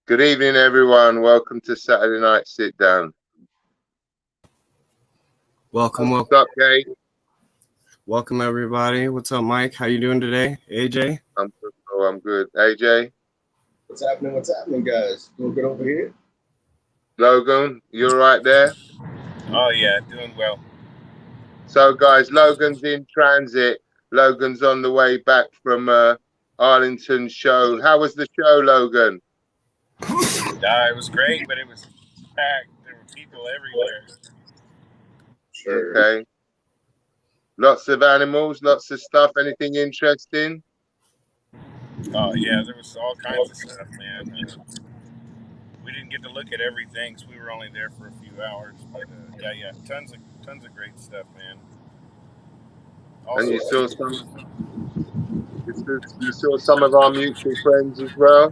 Good evening, everyone. Welcome to Saturday Night Sit Down. Welcome. What's up, Gabe? Welcome, everybody. What's up, Mike? How you doing today? AJ? I'm good. Oh, I'm good. AJ? What's happening, guys? Doing good over here? Logan, you all right there? Oh, yeah, doing well. So, guys, Logan's in transit. Logan's on the way back from Arlington show. How was the show, Logan? It was great, but it was packed. There were people everywhere. Sure. Okay. Lots of animals, lots of stuff. Anything interesting? Oh, yeah, there was all kinds of stuff, man. We didn't get to look at everything because we were only there for a few hours. But, yeah, tons of great stuff, man. Also, And you saw some of our mutual friends as well?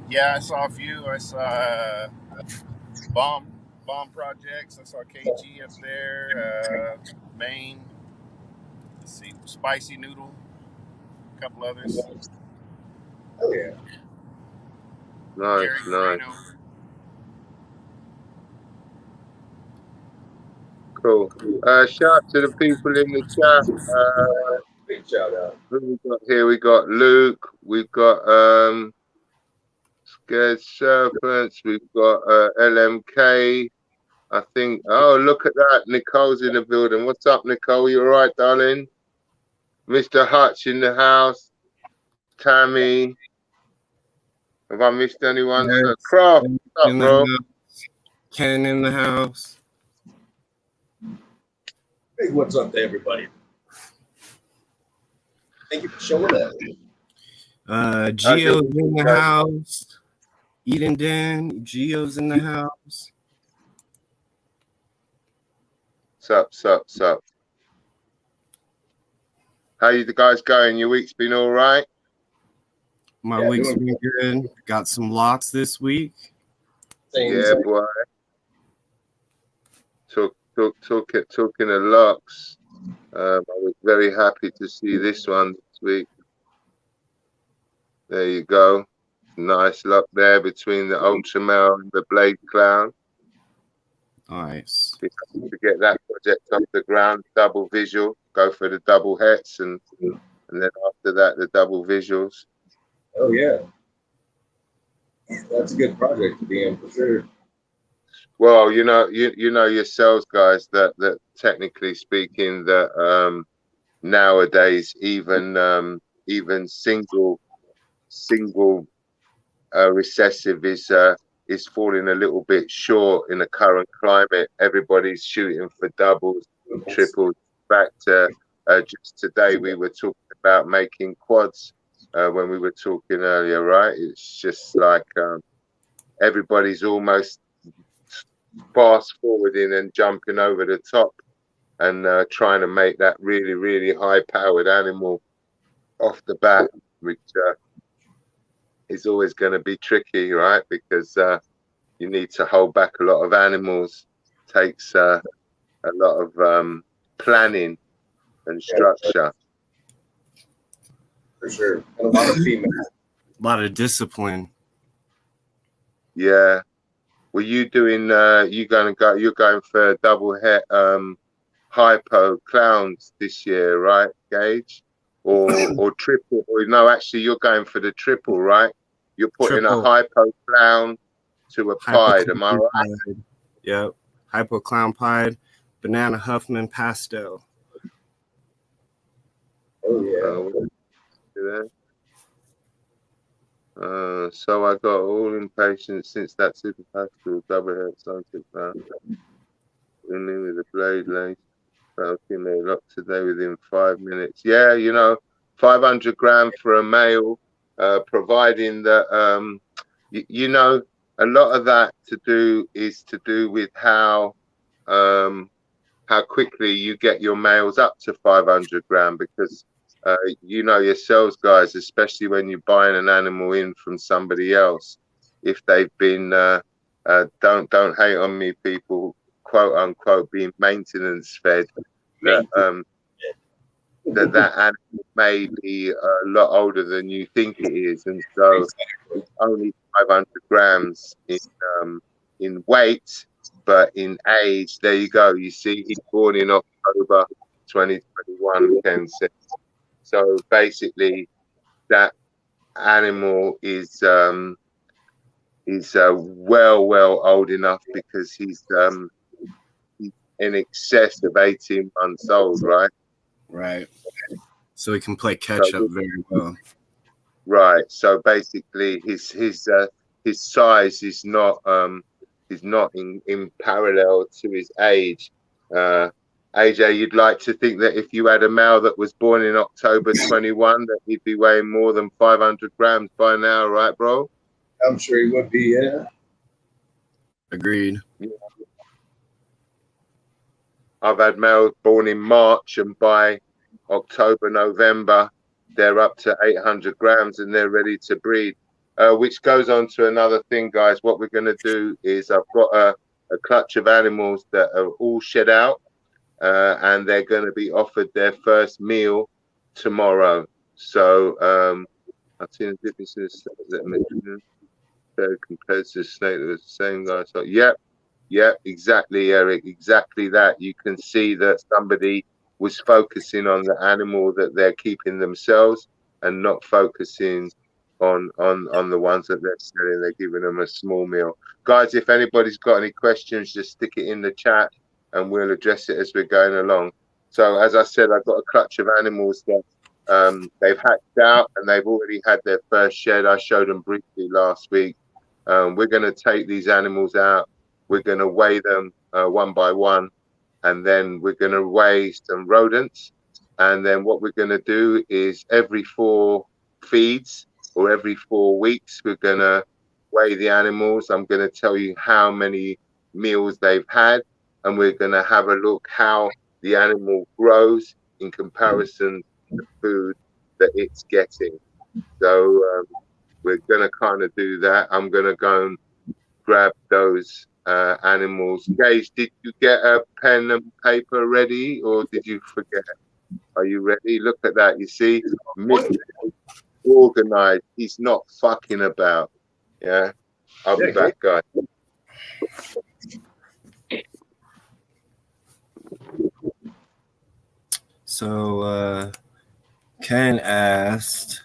Yeah, I saw a few. I saw Bomb Projects. I saw KG up there. Maine. Let's see, Spicy Noodle. A couple others. Oh, yeah. Nice. Moreno. Cool. Shout to the people in the chat. Big shout out. Who we got here? We got Luke. We've got Scared Serpents. We've got LMK. I think. Oh, look at that. Nicole's in the building. What's up, Nicole? You all right, darling? Mr. Hutch in the house. Tammy. Have I missed anyone? Yes. Craft. What's up, bro? Ken in the house. Hey, what's up to everybody? Thank you for showing up. Gio's in the house. Eden Den. Gio's in the house. Sup. How you guys going? Your week's been all right? My week's been good. Got some locks this week. Yeah, boy. Talking of locks. I was very happy to see this one this week. There you go. Nice lock there between the Ultra Male and the Blade Clown. Nice. To get that project off the ground, double visual, go for the double hets, and then after that the double visuals. Oh yeah, that's a good project to be in for sure. Well, you know yourselves, guys, that technically speaking, that nowadays even single recessive is falling a little bit short in the current climate. Everybody's shooting for doubles, triples. In fact, just today we were talking about making quads when we were talking earlier, right? It's just like everybody's almost fast forwarding and jumping over the top and trying to make that really, really high powered animal off the bat, which is always going to be tricky, right? Because you need to hold back a lot of animals. Takes a lot of planning and structure. For sure. And a lot of females. A lot of discipline. Yeah. Well, you're going for double het hypo clowns this year, right, Gage? Or triple? Or no, actually, you're going for the triple, right? You're putting Triple. a hypo clown to a pied. Am I right? Yep. Hypo clown pied, banana Huffman pastel. Oh yeah. So I got all impatient since that super pastel double head sunset clown. In with the blade lace. Falcon they locked today within 5 minutes. Yeah, 500 gram for a male, providing that a lot of that is to do with how quickly you get your males up to 500 gram, because yourselves, guys, especially when you're buying an animal in from somebody else, if they've been don't hate on me, people, quote unquote, being maintenance fed, that animal may be a lot older than you think it is, and so it's only 500 grams in weight, but in age, there you go. You see, he's born in October 2021, Ken said. So basically, that animal is well old enough because he's in excess of 18 months old, right? Right. So he can play catch up very well. Right. So basically, his size is not in parallel to his age. AJ, you'd like to think that if you had a male that was born in October 21, that he'd be weighing more than 500 grams by now, right, bro? I'm sure he would be, yeah. Agreed. Yeah. I've had males born in March, and by October, November, they're up to 800 grams and they're ready to breed. Which goes on to another thing, guys. What we're going to do is I've got a clutch of animals that are all shed out, and they're going to be offered their first meal tomorrow. So I've seen a difference in the snake that mentioned compared to the snake that was the same guy. So yep, exactly, Eric, exactly that. You can see that somebody was focusing on the animal that they're keeping themselves and not focusing on the ones that they're selling. They're giving them a small meal. Guys, if anybody's got any questions, just stick it in the chat and we'll address it as we're going along. So as I said, I've got a clutch of animals that they've hatched out and they've already had their first shed. I showed them briefly last week. We're going to take these animals out. We're going to weigh them one by one, and then we're going to weigh some rodents. And then what we're going to do is every 4 feeds or every 4 weeks, we're going to weigh the animals. I'm going to tell you how many meals they've had, and we're going to have a look how the animal grows in comparison to the food that it's getting. So we're going to kind of do that. I'm going to go and grab those animals. Gage, did you get a pen and paper ready, or did you forget? Are you ready? Look at that. You see, Mr. Organized. He's not fucking about. Yeah, I'll be back, guys. So Ken asked.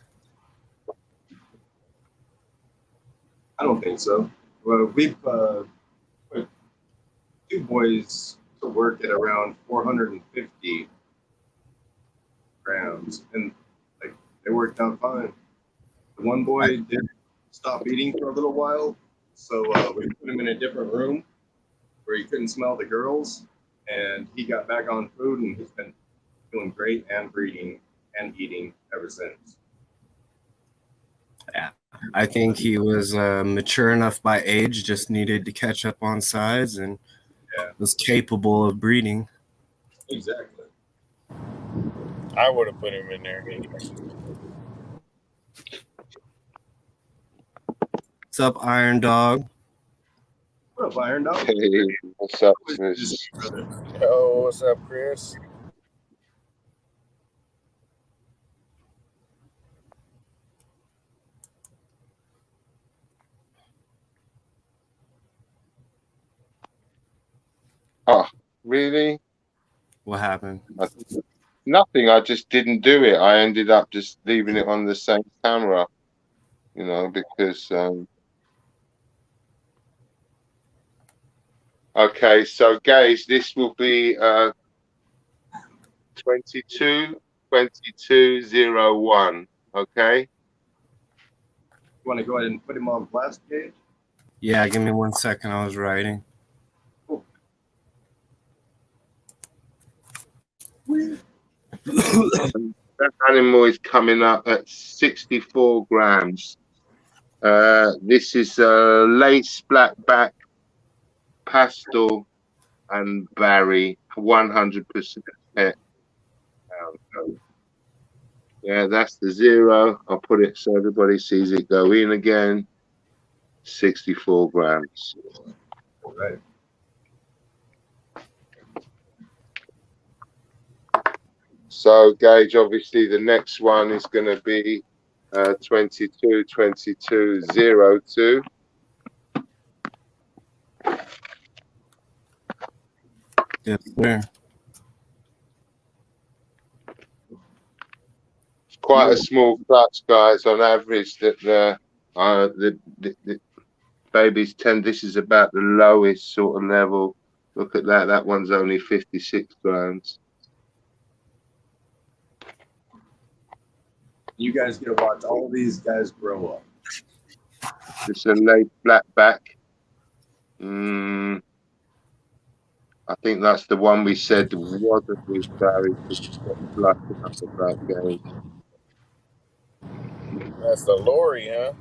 I don't think so. Well, we've put 2 boys to work at around 450 grams, and like they worked out fine. The one boy did stop eating for a little while, so we put him in a different room where he couldn't smell the girls, and he got back on food, and he's been doing great and breeding and eating ever since. Yeah, I think he was mature enough by age, just needed to catch up on size, and was capable of breeding. Exactly. I would have put him in there. What's up, Iron Dog? What up, Iron Dog? Hey, what's up, Chris? Yo, what's up, Chris? Oh, really? What happened? Nothing. I just didn't do it. I ended up just leaving it on the same camera, you know, because. Okay, so guys, this will be 22-22-01. Okay. You want to go ahead and put him on blast, Gage? Yeah, give me 1 second. I was writing. Cool. That animal is coming up at 64 grams. This is a lace blackback pastel and Barry, 100%. Yeah, that's the 0. I'll put it so everybody sees it go in again. 64 grams. All right. So, Gage, obviously the next one is going to be 222202. Yes, sir. Quite a small clutch, guys, on average. That the babies tend. This is about the lowest sort of level. Look at that. That one's only 56 grams. You guys get to watch all these guys grow up. It's a late flatback. I think that's the one we said wasn't with Barry. About game. That's the lorry, huh?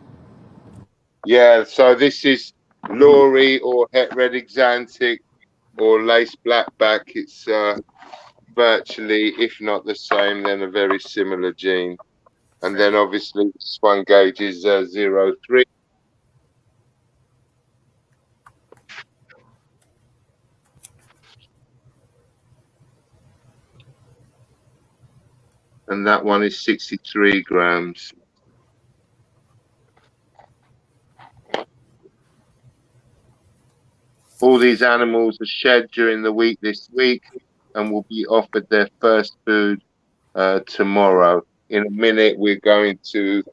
Yeah, so this is Lorry or Het Red Exantic or Lace Blackback. It's virtually, if not the same, then a very similar gene. And then obviously this one Gage is 03. And that one is 63 grams. All these animals are shed during the week this week and will be offered their first food tomorrow. In a minute, we're going to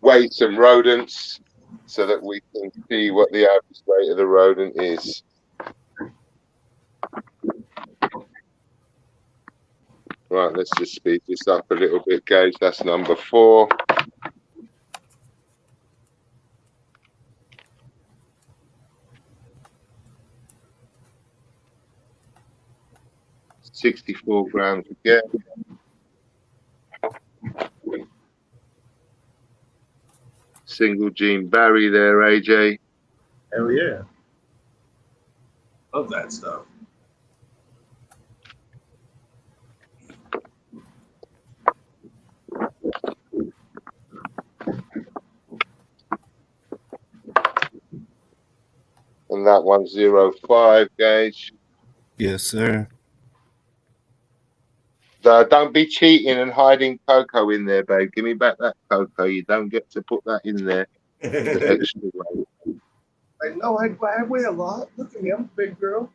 weigh some rodents so that we can see what the average weight of the rodent is. Right, let's just speed this up a little bit, Gage. That's number 4. $64 grams again. Single gene Barry there, AJ. Hell yeah. Love that stuff. And that one's 05, Gage. Yes, sir. Don't be cheating and hiding cocoa in there, babe. Give me back that cocoa. You don't get to put that in there. The extra weight. I know I weigh a lot. Look at me, I'm a big girl.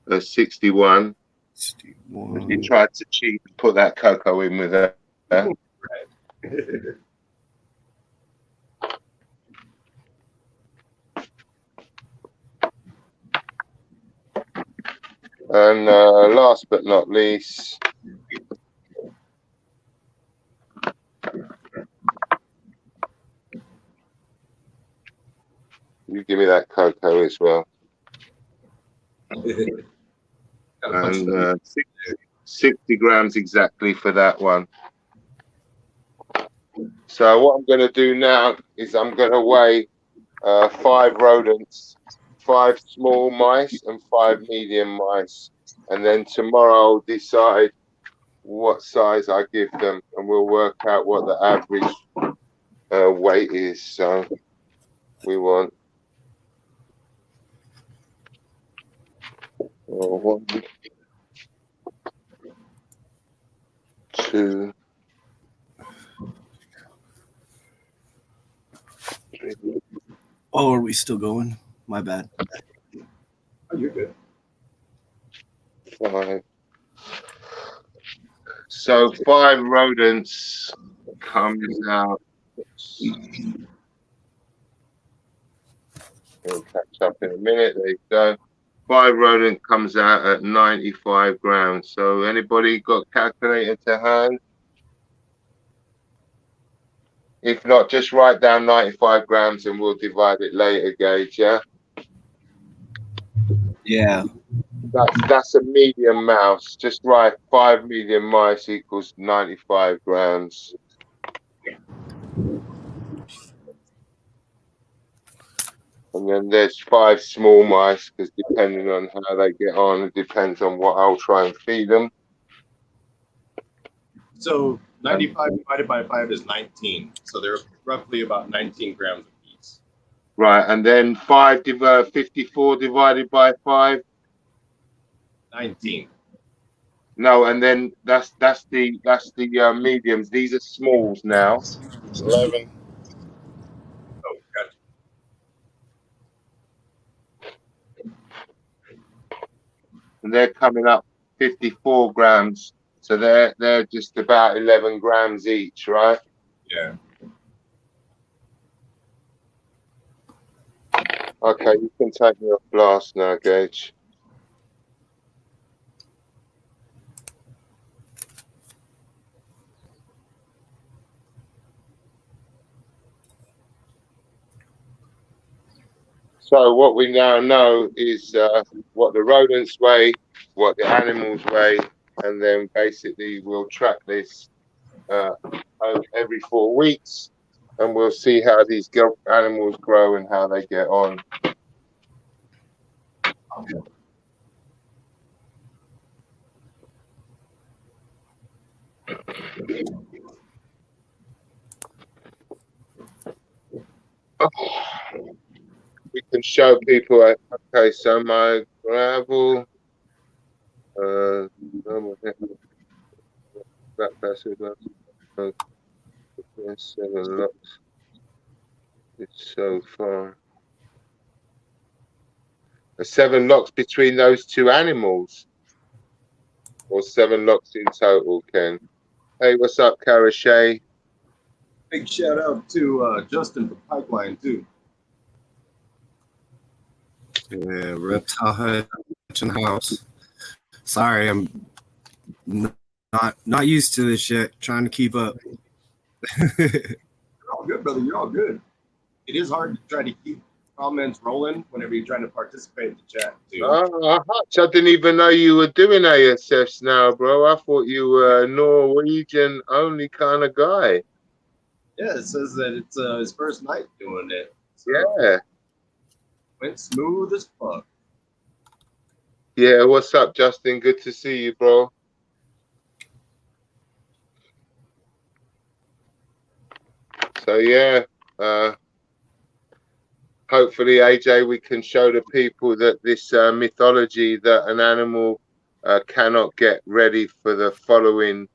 61. 61. You tried to cheat and put that cocoa in with her. Right. And last but not least, you give me that cocoa as well. And 60 grams exactly for that one. So what I'm going to do now is I'm going to weigh 5 rodents, 5 small mice and 5 medium mice. And then tomorrow I'll decide what size I give them and we'll work out what the average weight is. So we want 1, 2, 3. Oh, are we still going? My bad. Oh, you're good. 5. So 5 rodents comes out. We'll catch up in a minute. There you go. 5 rodent comes out at 95 grams. So anybody got calculator to hand? If not, just write down 95 grams and we'll divide it later, Gage, yeah? Yeah. That's a medium mouse. Just write 5 medium mice equals 95 grams. And then there's 5 small mice, because depending on how they get on, it depends on what I'll try and feed them. So 95 divided by 5 is 19. So they're roughly about 19 grams apiece. Right, and then 54 divided by 5? 19. No, and then that's the mediums. These are smalls now. 11. Oh, gotcha. And they're coming up 54 grams. So they're just about 11 grams each, right? Yeah. Okay, you can take me off blast now, Gage. So what we now know is what the rodents weigh, what the animals weigh, and then basically we'll track this every 4 weeks, and we'll see how these animals grow and how they get on. We can show people. Okay, so my gravel. That passage. 7 locks. It's so far. 7 locks between those two animals, or 7 locks in total, Ken. Hey, what's up, Karashay? Big shout out to Justin from Pipeline too. Yeah, Reptile Hutch in the house. Sorry, I'm not used to this yet. Trying to keep up. You're all good, brother. You're all good. It is hard to try to keep comments rolling whenever you're trying to participate in the chat too. Hutch, I didn't even know you were doing ASFs now, bro. I thought you were a Norwegian only kind of guy. Yeah, it says that it's his first night doing it. So Yeah. went smooth as fuck. Yeah, what's up, Justin? Good to see you, bro. So yeah, hopefully, AJ, we can show the people that this mythology that an animal cannot get ready for the following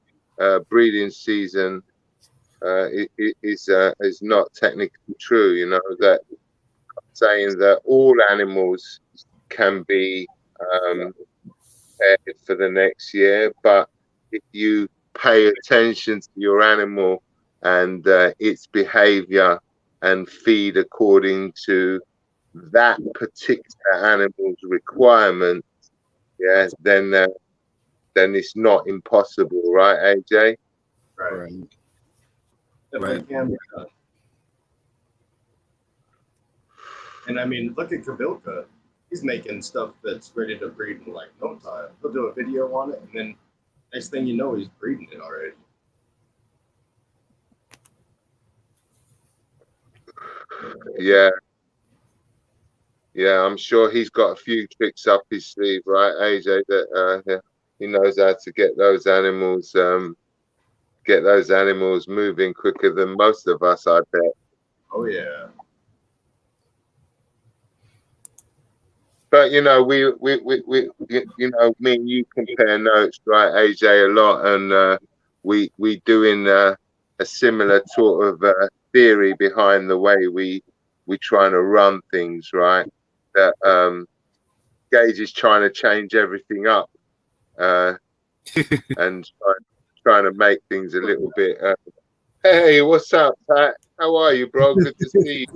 breeding season is not technically true. You know, that saying that all animals can be prepared for the next year, but if you pay attention to your animal and its behavior and feed according to that particular animal's requirements, yeah, then it's not impossible, right, AJ? Right. Right. Definitely can be done. And I mean, look at Kabilka. He's making stuff that's ready to breed in like no time. He'll do a video on it, and then next thing you know, he's breeding it already. Yeah. Yeah, I'm sure he's got a few tricks up his sleeve, right, AJ, that he knows how to get those animals moving quicker than most of us, I bet. Oh yeah. But you know, we you know, me and you compare notes, right, AJ, a lot, and we doing a similar sort of theory behind the way we trying to run things, right? That Gage is trying to change everything up and trying to make things a little bit. Hey, what's up, Pat? How are you, bro? Good to see you.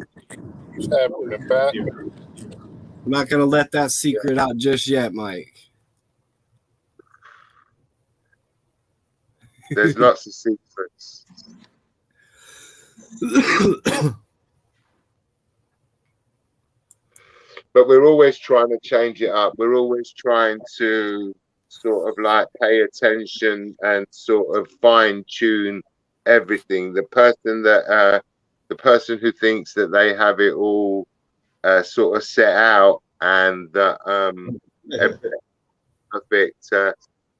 What's happening, Pat? I'm not gonna let that secret out just yet, Mike. There's lots of secrets. But we're always trying to change it up. We're always trying to sort of like pay attention and sort of fine tune everything. The person who thinks that they have it all sort of set out and that everything's perfect,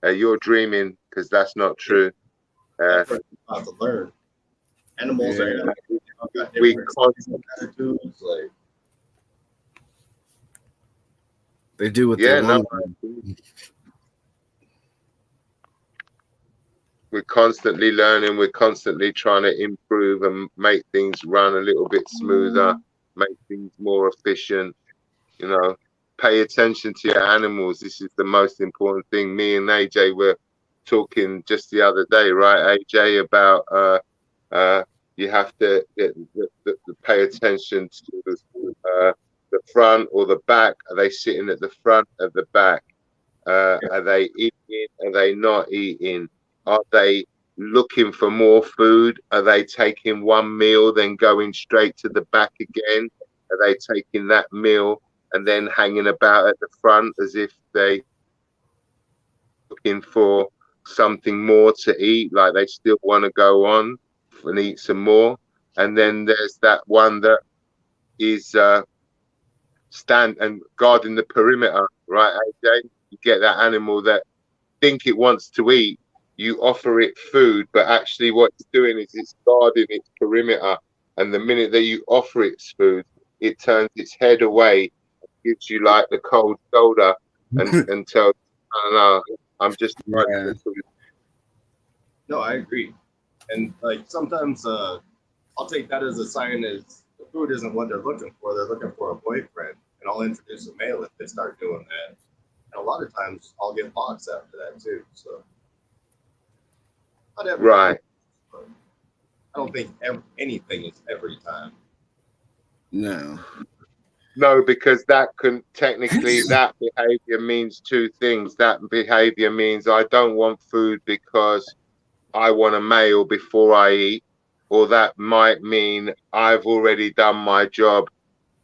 you're dreaming, because that's not true. About to learn. Animals are got we different attitudes, like They do what yeah, they no, want. we're constantly learning, we're constantly trying to improve and make things run a little bit smoother, make things more efficient. You know, pay attention to your animals. This is the most important thing. Me and AJ were talking just the other day, right, AJ, about you have to pay attention to the front or the back. Are they sitting at the front, at the back? Are they eating? Are they not eating? Are they looking for more food? Are they taking one meal, then going straight to the back again? Are they taking that meal and then hanging about at the front as if they looking for something more to eat, like they still want to go on and eat some more? And then there's that one that is stand and guarding the perimeter, right, AJ? You get that animal that think it wants to eat, you offer it food, but actually what it's doing is it's guarding its perimeter. And the minute that you offer it food, it turns its head away, gives you like the cold shoulder, and tells, I don't know, I'm just Yeah. No, I agree. And like sometimes I'll take that as a sign as the food isn't what they're looking for. They're looking for a boyfriend. And I'll introduce a male if they start doing that. And a lot of times I'll get box after that too. So not every right. time, but I don't think anything is every time. No. No, because that can technically, that behavior means two things. That behavior means I don't want food because I want a male before I eat, or that might mean I've already done my job.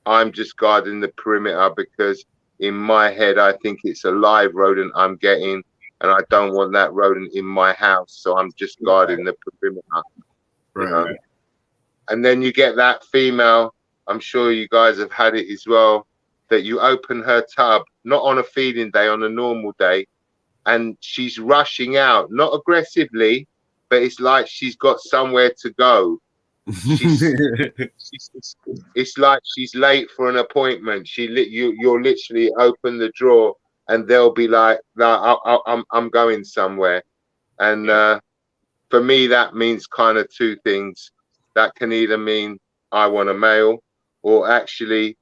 I'm just guarding the perimeter because in my head I think it's a live rodent I'm getting, and I don't want that rodent in my house, so I'm just guarding the perimeter. Right. You know? And then you get that female, I'm sure you guys have had it as well, that you open her tub, not on a feeding day, on a normal day, and she's rushing out, not aggressively, but it's like she's got somewhere to go. It's like she's late for an appointment. You're literally open the drawer, and they'll be like, "No, I'm going somewhere." And for me, that means kind of two things. That can either mean I want a male, or actually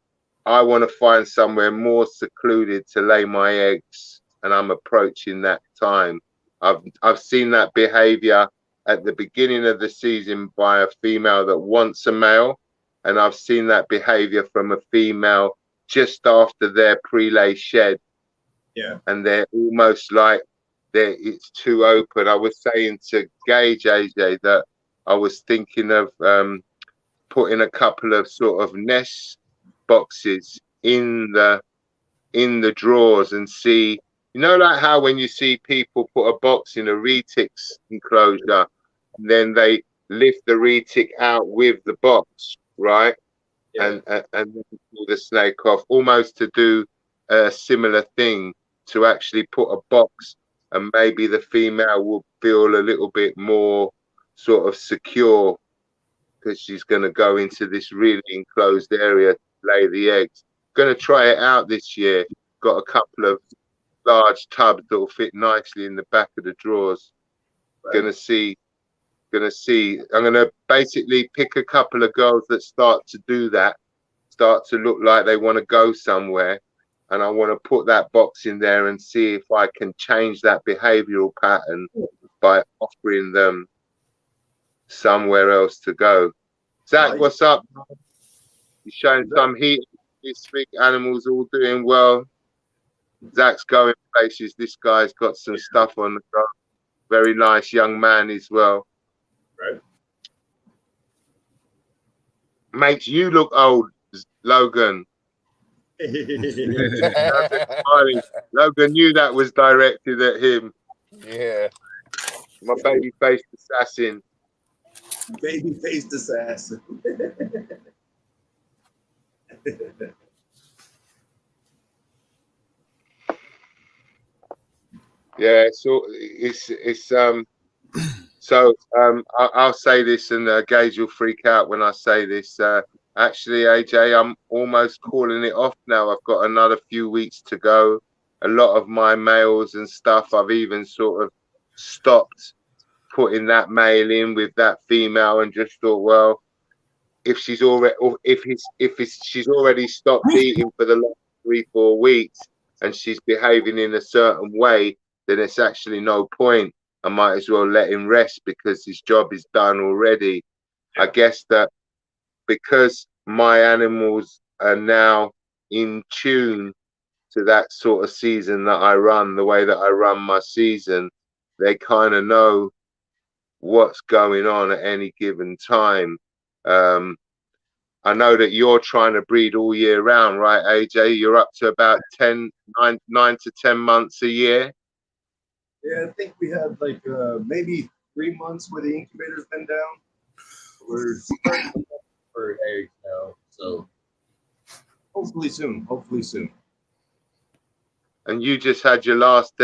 I want to find somewhere more secluded to lay my eggs, and I'm approaching that time. I've seen that behavior at the beginning of the season by a female that wants a male, and I've seen that behavior from a female just after their pre-lay shed. Yeah. And they're almost like it's too open. I was saying to Gage, AJ, that I was thinking of putting a couple of sort of nest boxes in the drawers and see, you know, like how when you see people put a box in a retic's enclosure, and then they lift the retic out with the box, right? Yeah. And pull the snake off, almost to do a similar thing, to actually put a box, and maybe the female will feel a little bit more sort of secure because she's going to go into this really enclosed area to lay the eggs. Going to try it out this year. Got a couple of large tubs that will fit nicely in the back of the drawers. Right. Gonna see. I'm gonna basically pick a couple of girls that start to do that, start to look like they want to go somewhere, and I want to put that box in there and see if I can change that behavioral pattern by offering them somewhere else to go. Zach, what's up? You're showing some heat this week. Animals all doing well. Zach's going places. This guy's got some stuff on the go. Very nice young man as well. Right. Makes you look old, Logan. Logan knew that was directed at him. Yeah. My baby-faced assassin. Baby-faced assassin. Yeah, so I'll say this, and Gage will freak out when I say this. Actually, AJ, I'm almost calling it off now. I've got another few weeks to go. A lot of my males and stuff, I've even sort of stopped putting that male in with that female and just thought, well, if she's already, or she's already stopped eating for the last 3-4 weeks and she's behaving in a certain way, then it's actually no point. I might as well let him rest because his job is done already. I guess that because my animals are now in tune to that sort of season that I run, the way that I run my season, they kind of know what's going on at any given time. I know that you're trying to breed all year round, right, AJ? You're up to about 9 to 10 months a year. Yeah, I think we had like maybe 3 months where the incubator's been down. We're starting for eggs now, so hopefully soon. Hopefully soon. And you just had your last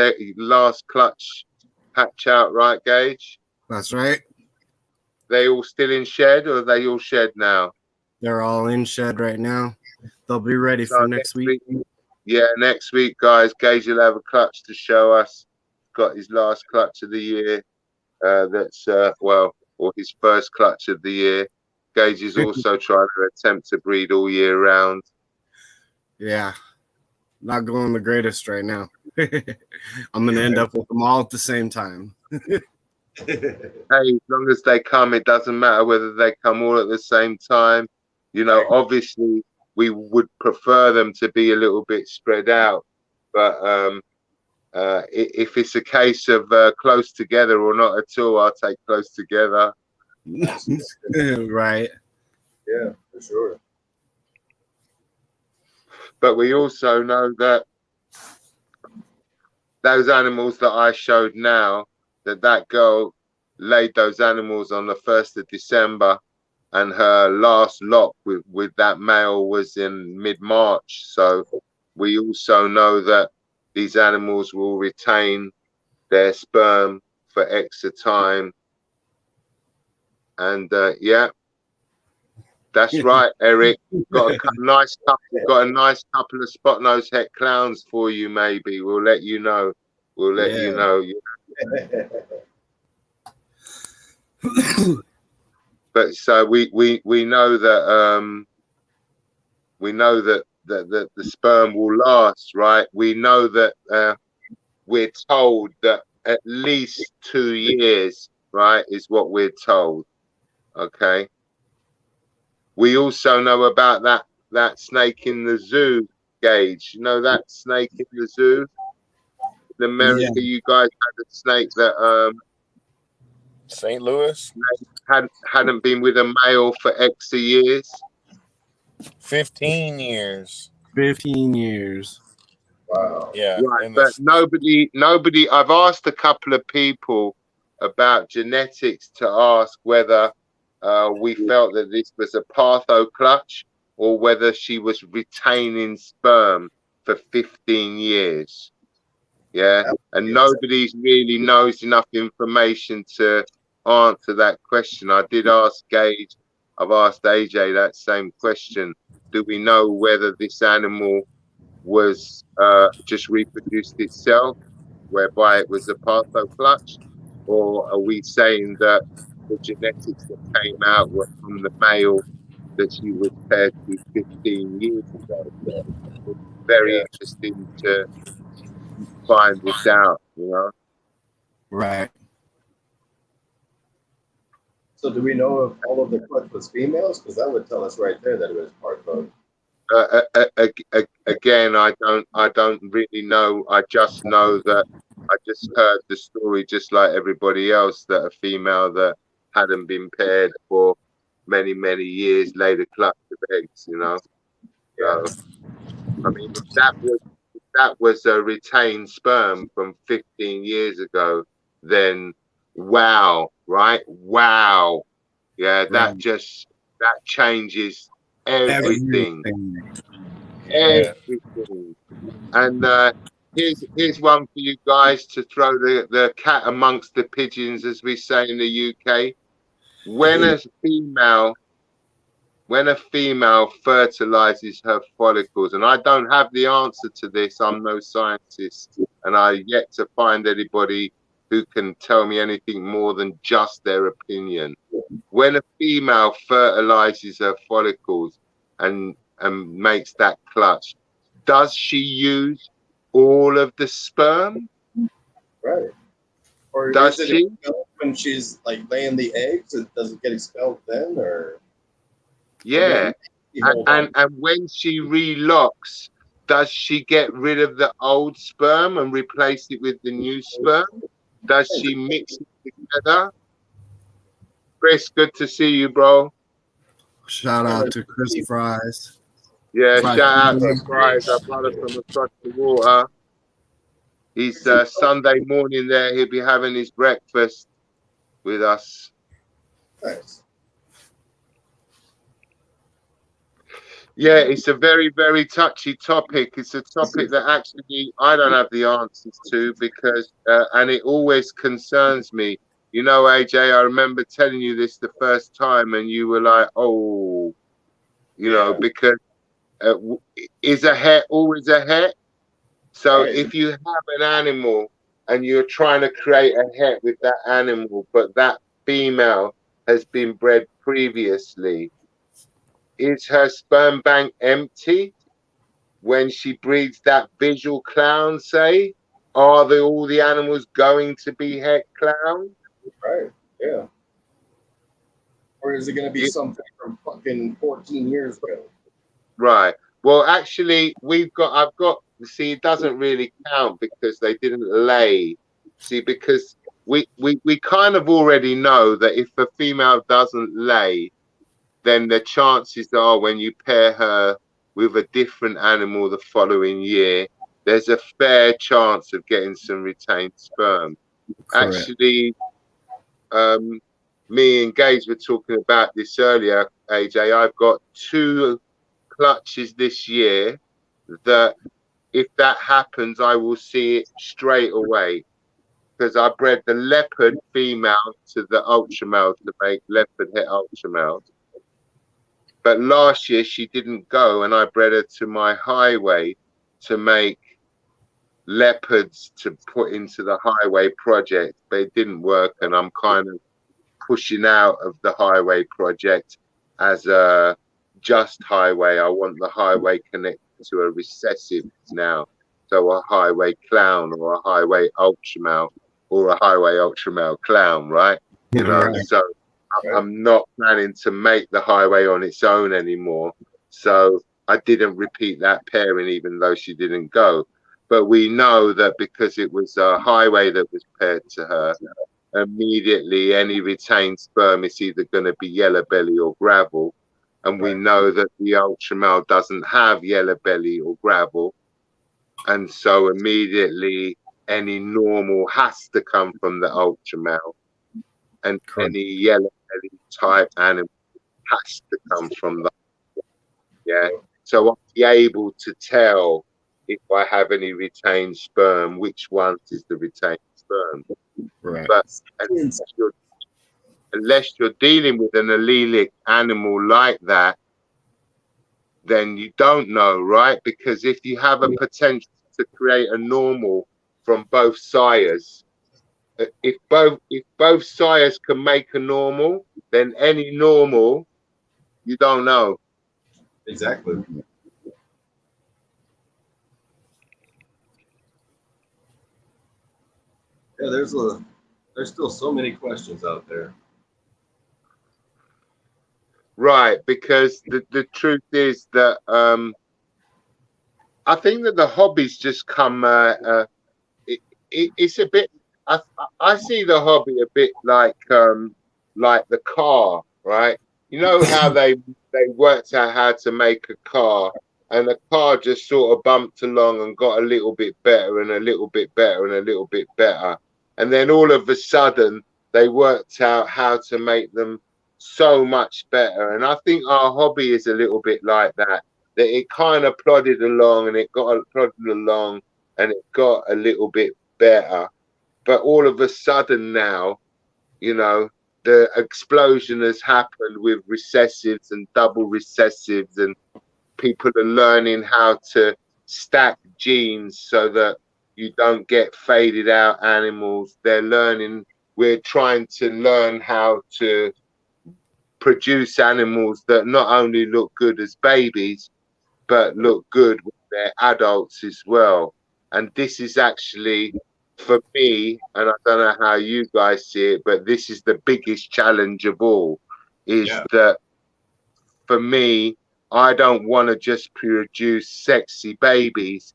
clutch hatch out, right, Gage? That's right. They all still in shed, or are they all shed now? They're all in shed right now. They'll be ready for next week. Yeah, next week, guys. Gage will have a clutch to show us. Got his last clutch of the year. That's or his first clutch of the year. Gage is also trying to attempt to breed all year round. Yeah, not going the greatest right now. I'm gonna end up with them all at the same time. Hey, as long as they come, it doesn't matter whether they come all at the same time. You know, obviously we would prefer them to be a little bit spread out, but if it's a case of close together or not at all, I'll take close together. Right. Yeah, for sure. But we also know that those animals that I showed now, that girl laid those animals on the 1st of December, and her last lock with that male was in mid-March. So we also know that these animals will retain their sperm for extra time. And yeah, that's right, Eric. Got a nice couple of spot nose het clowns for you. Maybe we'll let you know. We'll let you know. But so we know that that the sperm will last, right? We know that we're told that at least 2 years, right, is what we're told. Okay. We also know about that snake in the zoo, Gage. You know that snake in the zoo? In America, you guys had a snake that St. Louis hadn't been with a male for X years. 15 years. 15 years. Wow. Yeah. Right, but nobody. I've asked a couple of people about genetics to ask whether we felt that this was a Partho clutch or whether she was retaining sperm for 15 years. Yeah, and nobody really knows enough information to answer that question. I did ask Gage, I've asked AJ that same question. Do we know whether this animal was just reproduced itself, whereby it was a Partho clutch, or are we saying that the genetics that came out were from the male that she was paired to 15 years ago? It's very interesting to find this out, you know. Right. So do we know if all of the clutch was females? Because that would tell us right there that it was Partho. Again, I don't really know. I just know that I just heard the story, just like everybody else, that a female that hadn't been paired for many years laid a clutch of eggs. You know. So, I mean, if that was a retained sperm from 15 years ago, then wow, right? Wow, yeah, that changes everything. Everything. And here's one for you guys to throw the cat amongst the pigeons, as we say in the UK. When a female fertilizes her follicles, and I don't have the answer to this, I'm no scientist, and I yet to find anybody who can tell me anything more than just their opinion. When a female fertilizes her follicles and makes that clutch, does she use all of the sperm? Right. Or Does is it she? expelled when she's like laying the eggs? Does it get expelled then, or Yeah. hold on? And when she relocks, does she get rid of the old sperm and replace it with the new sperm? Does she mix it together? Chris, good to see you, bro. Shout out to Chris Fries. Yeah, Fries. shout out to Fries, our brother from across the water. He's Sunday morning there. He'll be having his breakfast with us. Nice. Yeah, it's a very, very touchy topic. It's a topic that actually I don't have the answers to because, and it always concerns me. You know, AJ, I remember telling you this the first time, and you were like, "Oh, you know," because is a het always a het? So Right. if you have an animal and you're trying to create a het with that animal, but that female has been bred previously, is her sperm bank empty when she breeds that visual clown, say? Are all the animals going to be het clowns? Right. Yeah. Or is it going to be something from fucking 14 years ago? Right. Well, actually, I've got, see, it doesn't really count because they didn't lay. See, because we kind of already know that if a female doesn't lay, then the chances are when you pair her with a different animal the following year, there's a fair chance of getting some retained sperm. Correct. Actually, me and Gage were talking about this earlier, AJ. I've got 2 clutches this year that if that happens, I will see it straight away because I bred the leopard female to the ultra male to make leopard het ultra males. But last year she didn't go, and I bred her to my highway to make leopards to put into the highway project, but it didn't work, and I'm kind of pushing out of the highway project as a just highway. I want the highway connected to a recessive now, so a highway clown or a highway ultra male or a highway ultra male clown, right? You know, Right. so I'm not planning to make the highway on its own anymore. So I didn't repeat that pairing, even though she didn't go. But we know that because it was a highway that was paired to her, immediately any retained sperm is either going to be yellow belly or gravel. And we know that the ultra male doesn't have yellow belly or gravel. And so immediately any normal has to come from the ultra male. And any yellow belly type animal has to come from the, so I'll be able to tell if I have any retained sperm, which ones is the retained sperm. Right. But unless you're dealing with an allelic animal like that, then you don't know, right? Because if you have a potential to create a normal from both sires, if both sires can make a normal, then any normal, you don't know. Exactly. Yeah, there's still so many questions out there. Right, because the truth is that I think that the hobbies just come. It's a bit. I see the hobby a bit like the car, right? You know how they worked out how to make a car, and the car just sort of bumped along and got a little bit better and a little bit better and a little bit better, and then all of a sudden they worked out how to make them so much better. And I think our hobby is a little bit like that. That it kind of plodded along and it got plodded along and it got a little bit better, but all of a sudden now, you know, the explosion has happened with recessives and double recessives, and people are learning how to stack genes so that you don't get faded out animals. They're learning. We're trying to learn how to produce animals that not only look good as babies, but look good when they're adults as well. And this is actually, for me, and I don't know how you guys see it, but this is the biggest challenge of all, is that for me, I don't want to just produce sexy babies.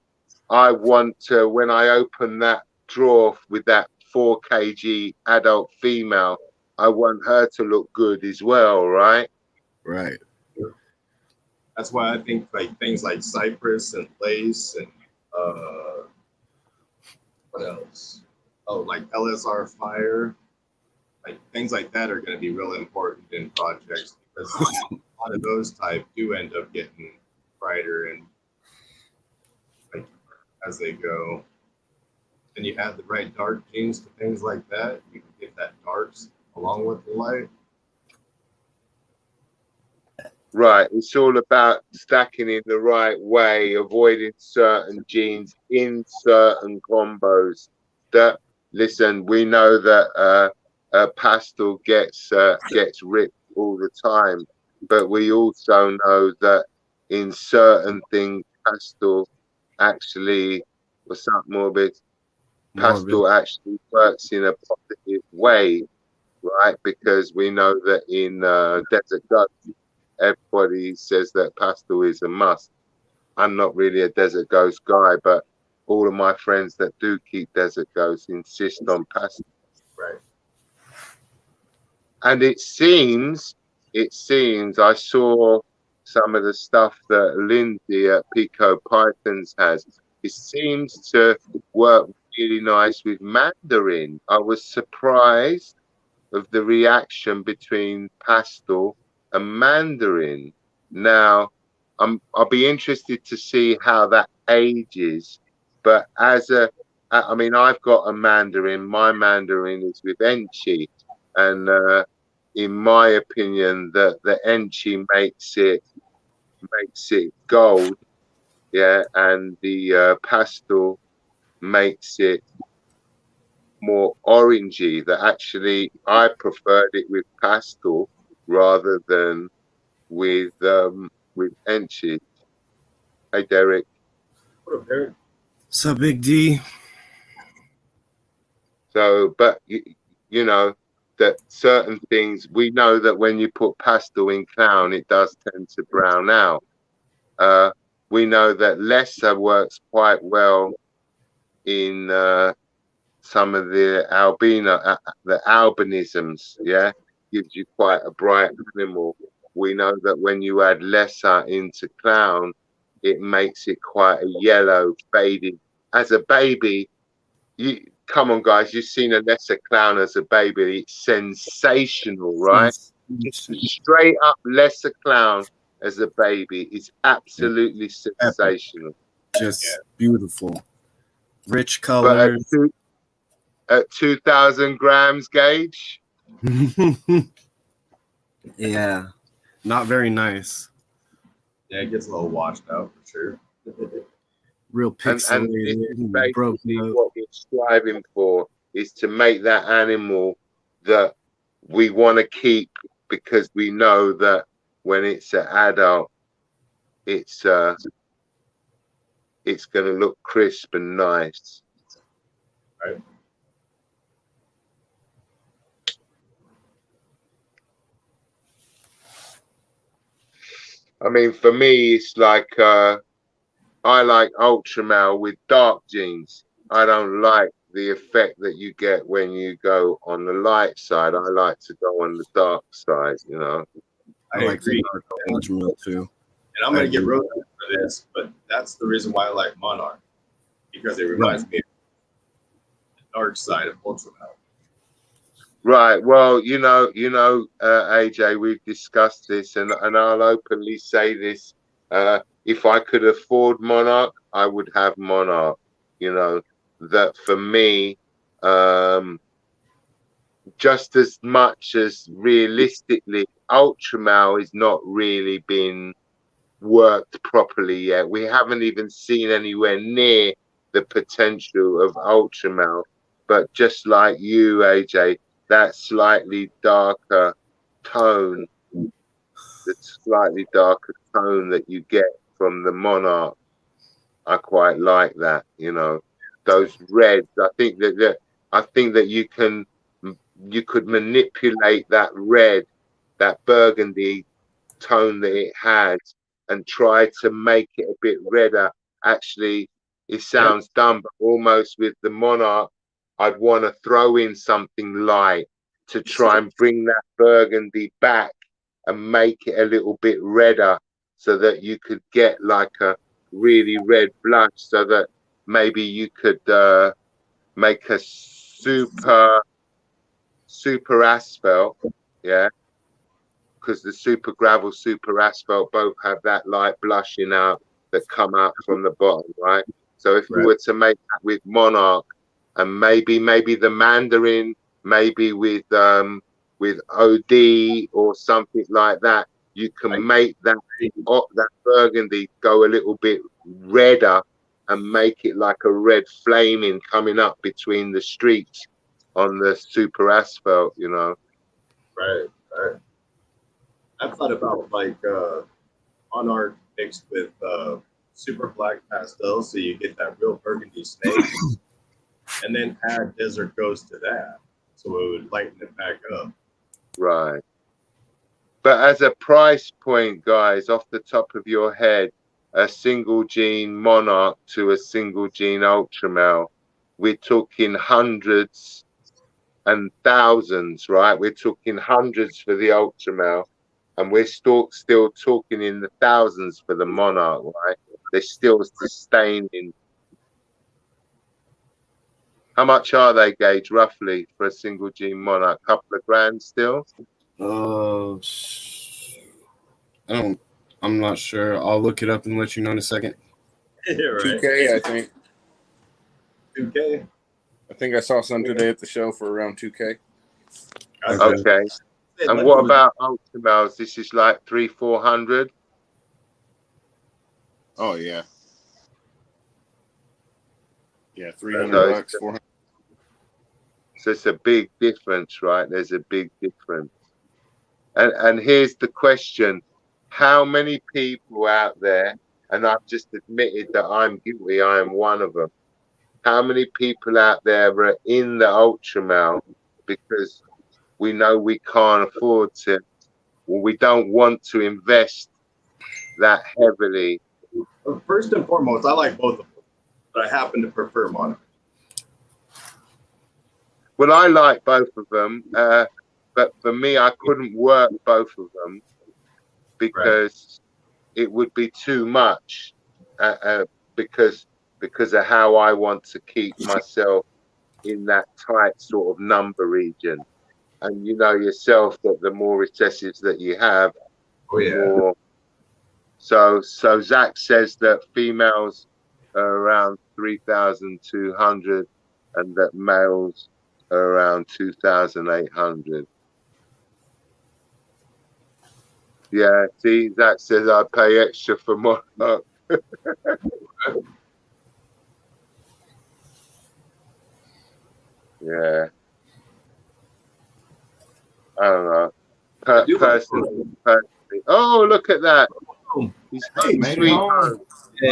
I want to, when I open that drawer with that 4 kg adult female, I want her to look good as well, right? Right. That's why I think like things like Cypress and Lace and what else? Oh, like LSR Fire, like things like that are going to be real important in projects because a lot of those type do end up getting brighter and like as they go. And you add the right dark genes to things like that, you can get that darks along with the light. Right. It's all about stacking in the right way, avoiding certain genes in certain combos. That, listen, we know that pastel gets ripped all the time, but we also know that in certain things, pastel actually, what's up, Morbid? Pastel actually works in a positive way, right? Because we know that in Desert Ghost, everybody says that pastel is a must. I'm not really a Desert Ghost guy, but all of my friends that do keep Desert Ghost insist on pastel. Right. And it seems I saw some of the stuff that Lindsay at Pico Pythons has. It seems to work really nice with Mandarin. I was surprised of the reaction between pastel and Mandarin. Now, I'll be interested to see how that ages. But I mean, I've got a Mandarin. My Mandarin is with Enchi, and in my opinion, the Enchi makes it gold, yeah, and the pastel makes it more orangey. That actually I preferred it with pastel rather than with Enchi. Hey Derek. What up, Derek? What's up, Big D? So, but you know that certain things, we know that when you put pastel in clown, it does tend to brown out. We know that lesser works quite well in some of the albinisms, yeah, gives you quite a bright animal. We know that when you add lesser into clown, it makes it quite a yellow, faded. As a baby, come on, guys, you've seen a lesser clown as a baby. It's sensational, right? Straight up lesser clown as a baby is absolutely sensational. Just beautiful. Rich colors. But at 2,000 grams gauge? Yeah, not very nice. Yeah, it gets a little washed out for sure. Real pixelated. And this is basically what we're striving for, is to make that animal that we want to keep, because we know that when it's an adult, it's going to look crisp and nice. Right. I mean, for me, it's like I like Ultramel with dark genes. I don't like the effect that you get when you go on the light side. I like to go on the dark side, you know. I agree. Ultramel too. And I'm going to get roasted for this, but that's the reason why I like Monarch, because it reminds me of the dark side of Ultramel. Right. Well, you know, AJ, we've discussed this, and I'll openly say this. If I could afford Monarch, I would have Monarch. You know, that for me, just as much as realistically, Ultramel is not really been worked properly yet. We haven't even seen anywhere near the potential of Ultramel. But just like you, AJ, that slightly darker tone, the slightly darker tone that you get from the Monarch, I quite like that. You know, those reds. I think that you could manipulate that red, that burgundy tone that it has, and try to make it a bit redder. Actually, it sounds dumb, but almost with the Monarch, I'd want to throw in something light to try and bring that burgundy back and make it a little bit redder, so that you could get like a really red blush, so that maybe you could make a super asphalt, yeah, because the super gravel, super asphalt both have that light blushing out that come out from the bottom, right? So if we were to make that with Monarch, and maybe the Mandarin, maybe with OD or something like that, you can make that burgundy go a little bit redder and make it like a red flaming coming up between the streets on the super asphalt, you know. Right. I've thought about like Monarch mixed with super black pastel, so you get that real burgundy snake, and then add Desert Ghost to that, so it would lighten it back up. Right. But as a price point, guys, off the top of your head, a single gene Monarch to a single gene Ultramel, we're talking hundreds and thousands, right? We're talking hundreds for the Ultramel, and we're still talking in the thousands for the Monarch, right? They're still sustaining. How much are they, Gage, roughly, for a single gene Monarch? A couple of grand still? I'm not sure. I'll look it up and let you know in a second. Yeah, right. 2K, I think. 2K. I think I saw some today at the show for around 2K. Okay. And what about Ultramels? This is like 300-400. Oh yeah. Yeah, $300, $400. So it's a big difference, right? There's a big difference. And here's the question: how many people out there? And I've just admitted that I'm guilty. I am one of them. How many people out there are in the Ultramel because we know we can't afford to, or we don't want to invest that heavily? Well, first and foremost, I like both of them, but I happen to prefer Monarch. Well, I like both of them, but for me, I couldn't work both of them because it would be too much. Because of how I want to keep myself in that tight sort of number region. And you know yourself that the more recessives that you have, more. So Zach says that females are around 3,200 and that males are around 2,800. Yeah, see, Zach says I pay extra for Monarch. Yeah. I don't know. Personally. Oh, look at that. He's sweet. I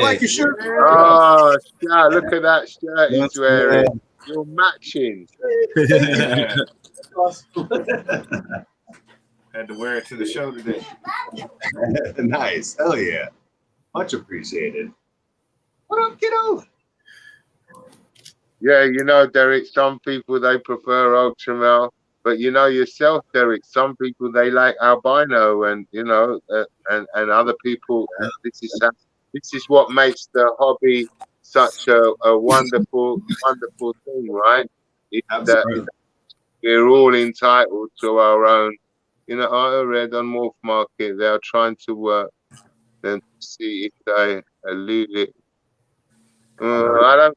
like your shirt. Oh, yeah, look at that shirt he's wearing. You're matching. Had to wear it to the show today. Nice. Hell yeah. Much appreciated. What up, kiddo? Yeah, you know, Derek, some people, they prefer Ultramel. But you know yourself, Derek, some people, they like albino, and, you know, and other people, this is what makes the hobby such a wonderful thing, right? That we're all entitled to our own. You know, I read on Morph Market, they're trying to work and see if they elude it. I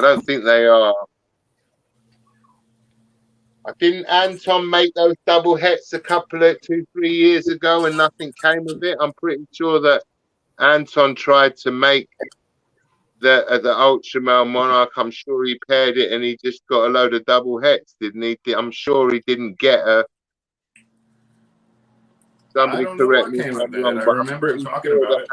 don't think they are. Didn't Anton make those double hets a couple of 2-3 years ago and nothing came of it? I'm pretty sure that Anton tried to make the Ultra Male Monarch, I'm sure he paired it and he just got a load of double hets, didn't he? I'm sure he didn't get a. I Somebody don't know correct what me if came I'm of that. wrong, I but remember talking about it.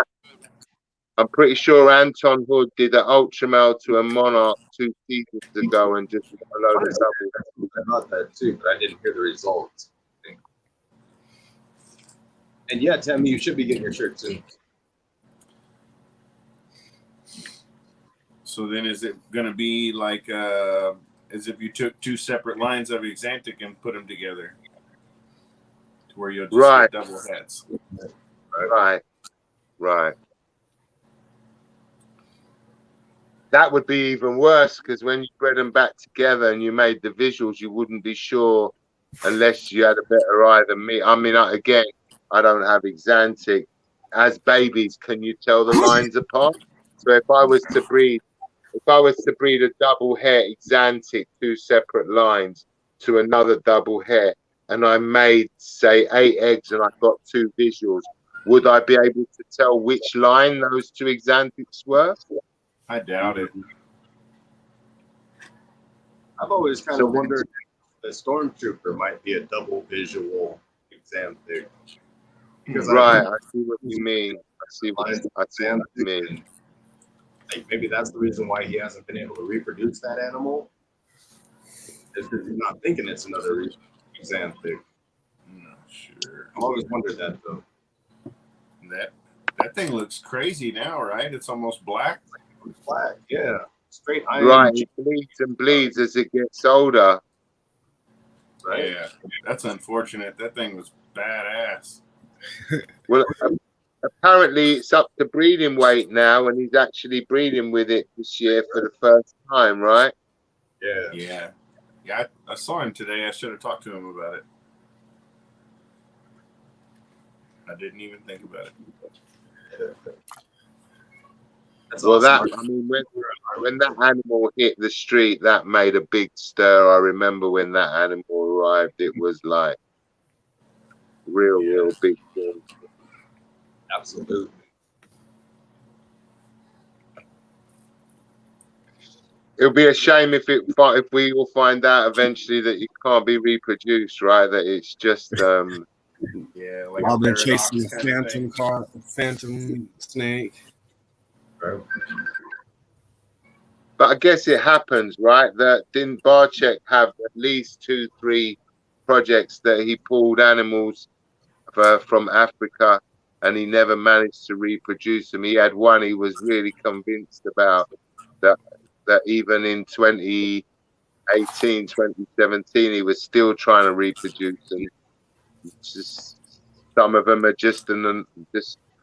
I'm pretty sure Anton Hood did an Ultra Male to a Monarch 2 seasons ago and just got a load of double. I thought that too, but I didn't hear the results. And yeah, Tim, you should be getting your shirt soon. So then, is it going to be like as if you took two separate lines of Exantic and put them together, to where you'll just get double hats? Right. That would be even worse because when you bred them back together and you made the visuals, you wouldn't be sure unless you had a better eye than me. I mean, again, I don't have Exantic. As babies, can you tell the lines apart? So if I was to breed a double hair Exantic, 2 separate lines to another double hair, and I made, say, 8 eggs and I got 2 visuals, would I be able to tell which line those 2 Exantics were? I doubt it. I've always kind of wondered if the Stormtrooper might be a double visual Exantic. Right, I see what you mean. I see what you mean. Like maybe that's the reason why he hasn't been able to reproduce that animal. Is because he's not thinking it's another Exantic. I'm not sure. I've always wondered that though. That thing looks crazy now, right? It's almost black. Black, yeah. Straight iron. Right, it bleeds and bleeds as it gets older. Right? Yeah, that's unfortunate. That thing was badass. Well, apparently it's up to breeding weight now, and he's actually breeding with it this year for the first time, right? Yeah. I saw him today. I should have talked to him about it. I didn't even think about it. That's Well, awesome. I mean, when that animal hit the street, that made a big stir. I remember when that animal arrived, it was like real big thing. Absolutely. It'll be a shame if we all find out eventually that it can't be reproduced, right? That it's just Yeah, like I've been a chasing paradox kind of thing. phantom snake. Right. But I guess it happens, right? That didn't Barchek have at least 2-3 projects that he pulled animals from Africa, and he never managed to reproduce them. He had one he was really convinced about that even in 2018, 2017, he was still trying to reproduce them. Just some of them are just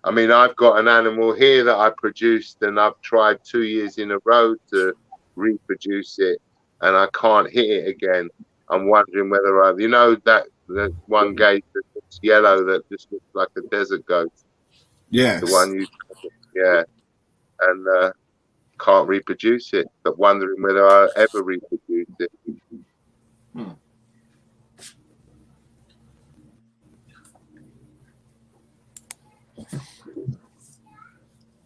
I mean, I've got an animal here that I produced, and I've tried 2 years in a row to reproduce it, and I can't hit it again. I'm wondering whether that one gate that looks yellow that just looks like a desert goat. Yes. The one and can't reproduce it, but wondering whether I'll ever reproduce it.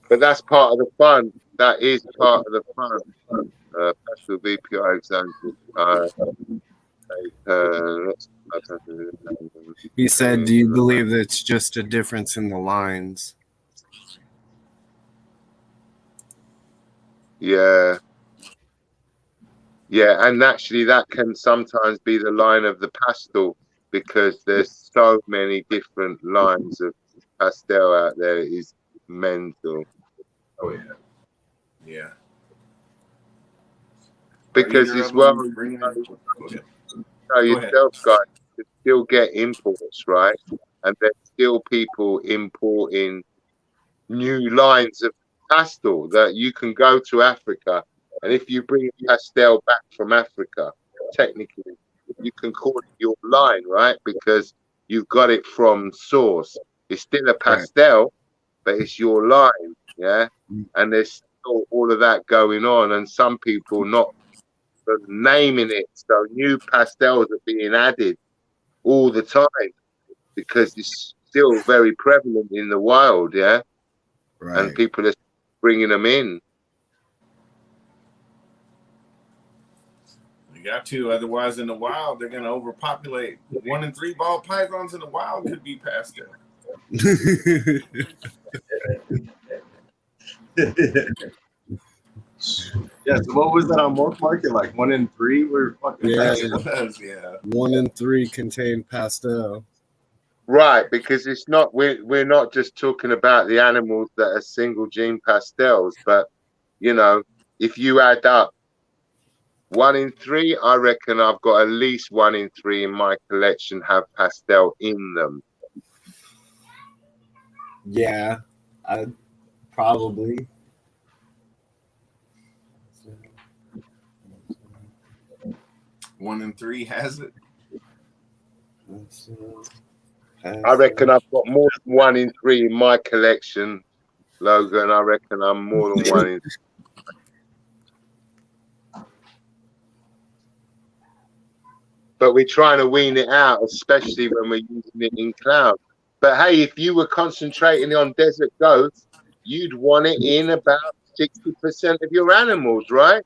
But that's part of the fun. That is part of the fun. Pascal VPI example. He said, do you believe that it's just a difference in the lines? Yeah, and actually that can sometimes be the line of the pastel, because there's so many different lines of pastel out there. It is mental. Oh yeah. Because as well, yourself, guys, you still get imports, right? And there's still people importing new lines of pastel that you can go to Africa, and if you bring pastel back from Africa, technically you can call it your line, right? Because you've got it from source. It's still a pastel, but it's your line, yeah. And there's still all of that going on, and some people not naming it. So new pastels are being added all the time because it's still very prevalent in the wild, yeah. Right. And people are bringing them in. got to. Otherwise, in the wild, they're going to overpopulate. 1 in 3 ball pythons in the wild could be pastel. Yeah, so what was that on Morph Market? Like 1 in 3 were fucking Yeah. pastel? Yeah. 1 in 3 contain pastel. Right, because it's not we're not just talking about the animals that are single gene pastels, but you know, if you add up 1 in 3, I reckon I've got at least 1 in 3 in my collection have pastel in them. Yeah, probably. One in 3 has it. I reckon I've got more than 1 in 3 in my collection, Logan. I reckon I'm more than 1 in. But we're trying to wean it out, especially when we're using it in cloud. But hey, if you were concentrating on desert goats, you'd want it in about 60% of your animals, right?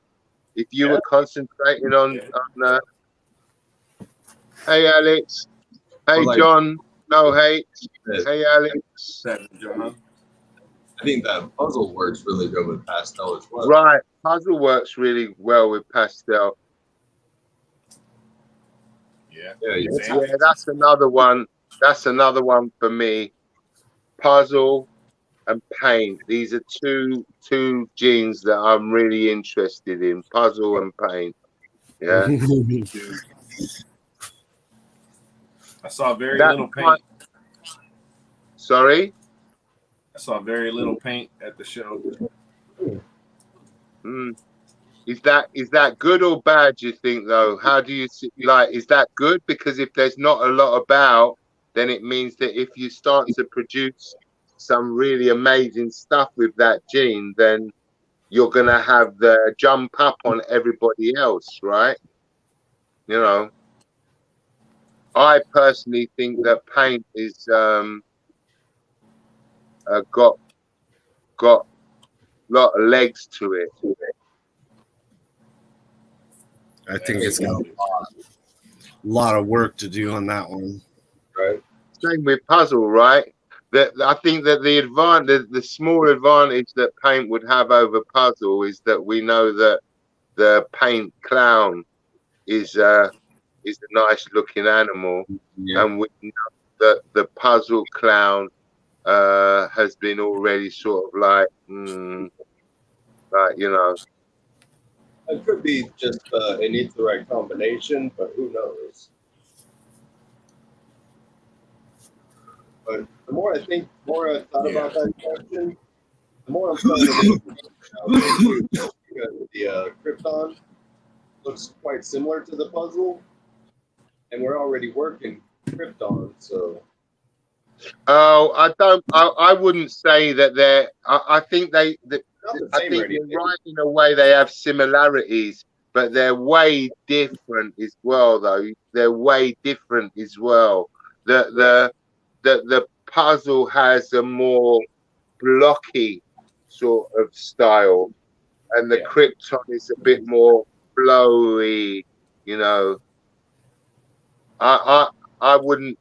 If you were concentrating on hey Alex, hey Like, John, no hate, hey Alex. John. I think that puzzle works really good with pastel as well. Right, puzzle works really well with pastel. Yeah, that's another one. That's another one for me. Puzzle and paint. These are two genes that I'm really interested in. Puzzle and paint. Yeah. I saw very little paint. Sorry? I saw very little paint at the show. Is that good or bad, do you think, though? How do you see, like, is that good? Because if there's not a lot about, then it means that if you start to produce some really amazing stuff with that gene, then you're going to have the jump up on everybody else, right? You know, I personally think that paint is got a lot of legs to it. I think it's got a lot of work to do on that one. Right. Same with puzzle, right? I think that the small advantage that paint would have over puzzle is that we know that the paint clown is a nice looking animal, and we know that the puzzle clown has been already sort of like you know. It could be just it needs the right combination, but who knows? But the more I thought about that question, the more I'm starting to because the Krypton looks quite similar to the puzzle, and we're already working Krypton, so. Oh, I wouldn't say that they're. I think I think you're right in a way. They have similarities, but they're way different as well. Though they're way different as well. The puzzle has a more blocky sort of style, and the Krypton is a bit more flowy. You know, I wouldn't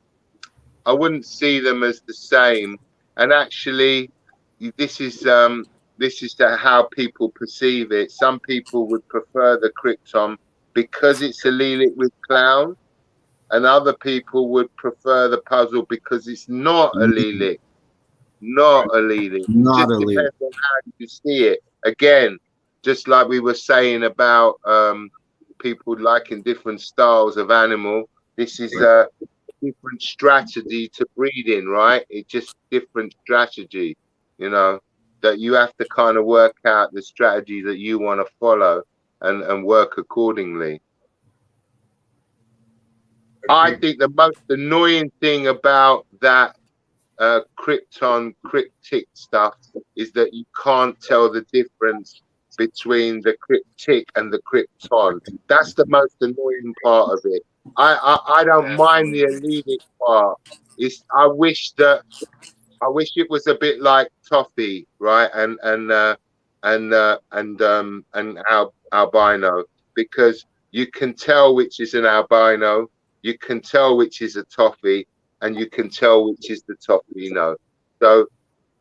see them as the same. And actually, this is how people perceive it. Some people would prefer the Krypton because it's allelic with clown, and other people would prefer the puzzle because it's not allelic. Not allelic. Not just allelic. depends on how you see it. Again, just like we were saying about people liking different styles of animal, this is a different strategy to breeding, right? It's just different strategy, you know, that you have to kind of work out the strategy that you want to follow and work accordingly. I think the most annoying thing about that Krypton cryptic stuff is that you can't tell the difference between the cryptic and the Krypton. That's the most annoying part of it. I don't mind the allelic part. I wish it was a bit like Toffee, right? And albino, because you can tell which is an albino, you can tell which is a toffee, and you can tell which is the toffino. So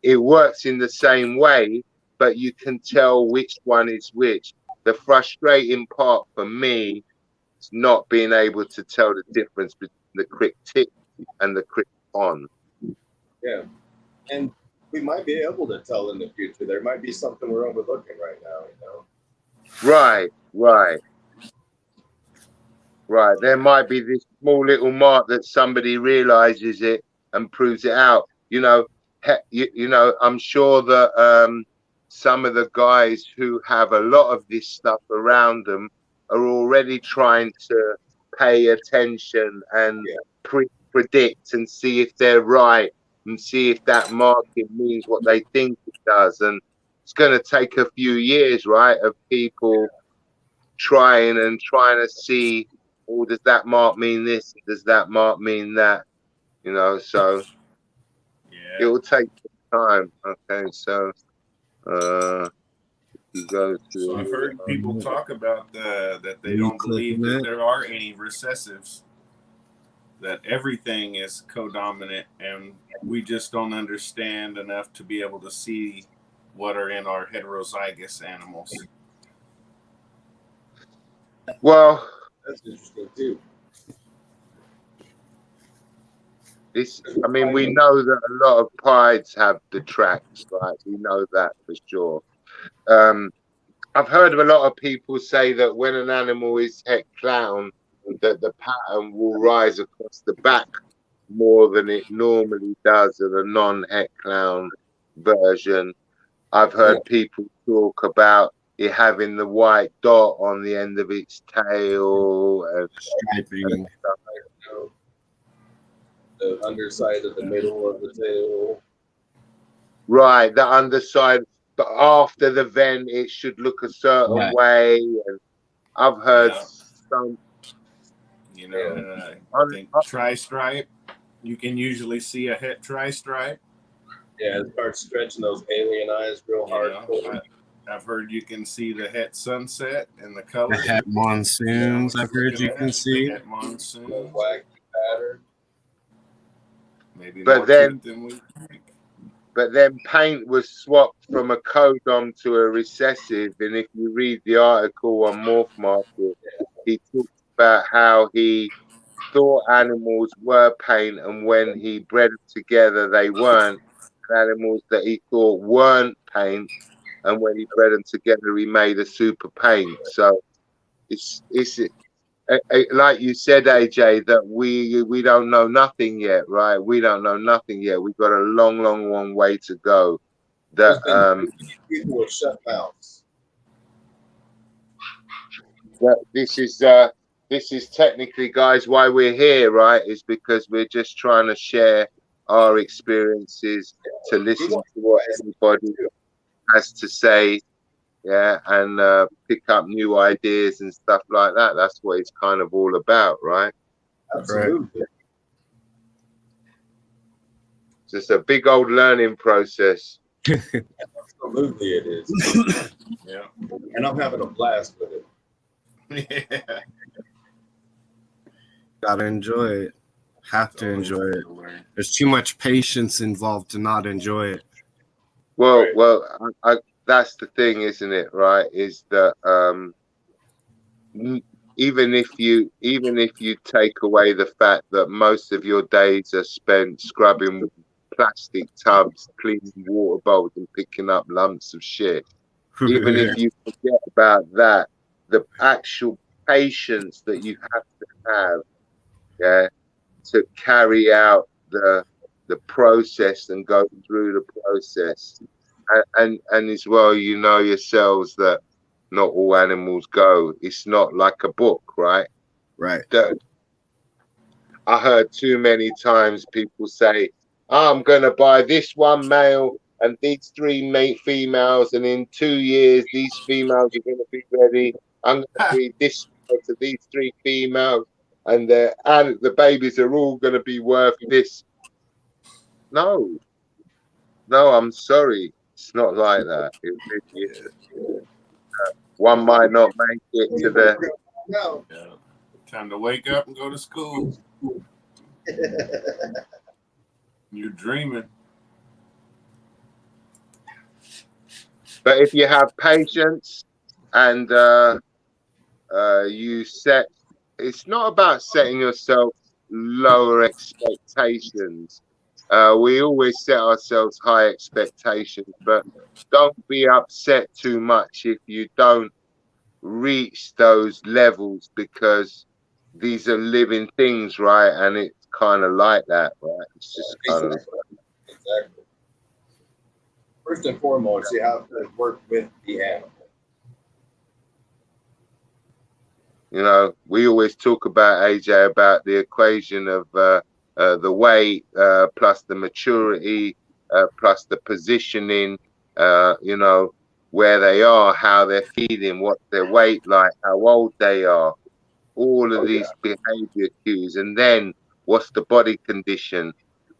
it works in the same way, but you can tell which one is which. The frustrating part for me is not being able to tell the difference between the crick tick and the crick on. Yeah. And we might be able to tell in the future. There might be something we're overlooking right now, you know? Right. There might be this small little mark that somebody realizes it and proves it out. You know, I'm sure that some of the guys who have a lot of this stuff around them are already trying to pay attention and predict and see if they're right and see if that marking means what they think it does. And it's going to take a few years, right, of people trying to see, oh, does that mark mean this? Does that mark mean that? You know, so it will take time. Okay, so you go to. So I've heard people talk about that they don't believe that there are any recessives, that everything is codominant, and we just don't understand enough to be able to see what are in our heterozygous animals. Well, that's interesting too. I mean, we know that a lot of pieds have the tracks, right? We know that for sure. I've heard of a lot of people say that when an animal is het clown, that the pattern will rise across the back more than it normally does in a non-het clown version. I've heard people talk about it having the white dot on the end of its tail and striping. The underside of the middle of the tail. Right, the underside, but after the vent, it should look a certain way. And I've heard some. You know, I think tri-stripe. You can usually see a het tri-stripe. Yeah, it starts stretching those alien eyes real hard. I've heard you can see the het sunset and the color. The het monsoons, I've heard you can see. Het monsoon. Black pattern. Maybe but more then, than we think. But then paint was swapped from a codom to a recessive. And if you read the article on Morph Market, he talks about how he thought animals were paint, and when he bred them together, they weren't. Animals that he thought weren't paint, and when he bred them together, he made a super paint. So it's like you said, AJ, that we don't know nothing yet, right? We don't know nothing yet. We've got a long way to go. That people with shut mouths. That this is technically, guys, why we're here, right? Is because we're just trying to share our experiences, to listen to what everybody has to say, and pick up new ideas and stuff like that. That's what it's kind of all about, right? Absolutely. Just a big old learning process. Absolutely, it is. Yeah, and I'm having a blast with it. Yeah. Gotta enjoy it. Have to enjoy it. There's too much patience involved to not enjoy it. Well, Right. well, that's the thing, isn't it? Right? Is that even if you take away the fact that most of your days are spent scrubbing plastic tubs, cleaning water bowls, and picking up lumps of shit, even if you forget about that, the actual patience that you have to have, to carry out the process and go through the process, and as well, you know yourselves that not all animals go. It's not like a book, right? Right. I heard too many times people say, I'm gonna buy this one male and these three females, and in 2 years these females are gonna be ready. I'm gonna breed this to these three females, and the babies are all gonna be worth this. No, I'm sorry. It's not like that. One might not make it to the No. Yeah. Time to wake up and go to school. You're dreaming. But if you have patience and you set, it's not about setting yourself lower expectations. We always set ourselves high expectations, but don't be upset too much if you don't reach those levels, because these are living things, right? And it's kind of like that, right? It's just kind of Exactly. First and foremost, you have to work with the animal. You know, we always talk about, AJ, about the equation of the weight plus the maturity plus the positioning, you know, where they are, how they're feeding, what's their weight like, how old they are, all of these behavior cues. And then what's the body condition?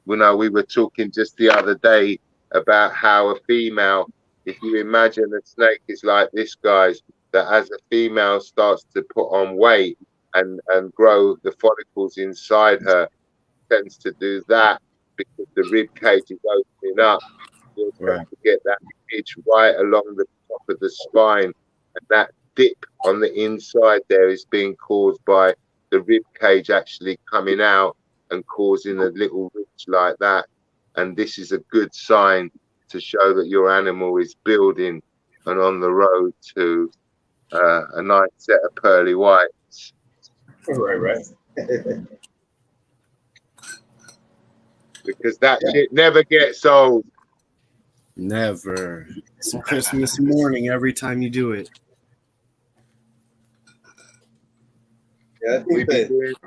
You know, we were talking just the other day about how a female, if you imagine a snake is like this, guys, that as a female starts to put on weight and grow the follicles inside her, tends to do that because the rib cage is opening up. You'll tend to get that pitch right along the top of the spine, and that dip on the inside there is being caused by the rib cage actually coming out and causing a little ridge like that. And this is a good sign to show that your animal is building and on the road to a nice set of pearly whites. Right. Because that shit never gets old. Never. It's Christmas morning every time you do it. Yeah, I think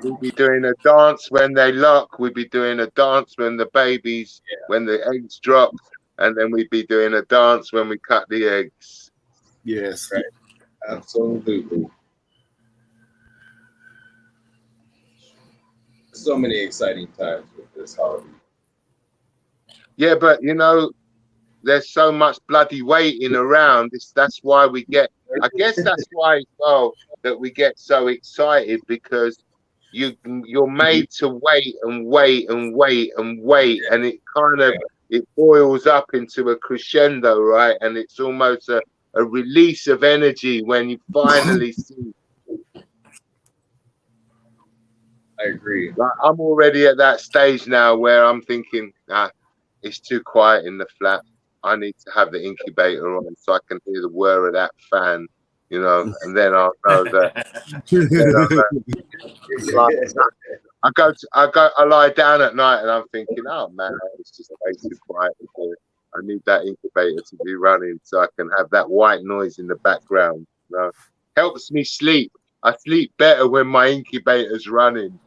We'd be doing a dance when they lock. We'd be doing a dance when the babies, when the eggs drop, and then we'd be doing a dance when we cut the eggs. Yes. Right. Absolutely. So many exciting times with this holiday. Yeah, but you know, there's so much bloody waiting around. That's why we get. I guess that's why as well that we get so excited, because you're made to wait and wait and wait and wait, and it kind of it boils up into a crescendo, right? And it's almost a release of energy when you finally see. I agree. Like, I'm already at that stage now where I'm thinking, it's too quiet in the flat. I need to have the incubator on so I can hear the whir of that fan, you know, and then I'll know that. I lie down at night and I'm thinking, oh man, it's just way too quiet here. I need that incubator to be running so I can have that white noise in the background. You know? Helps me sleep. I sleep better when my incubator's running.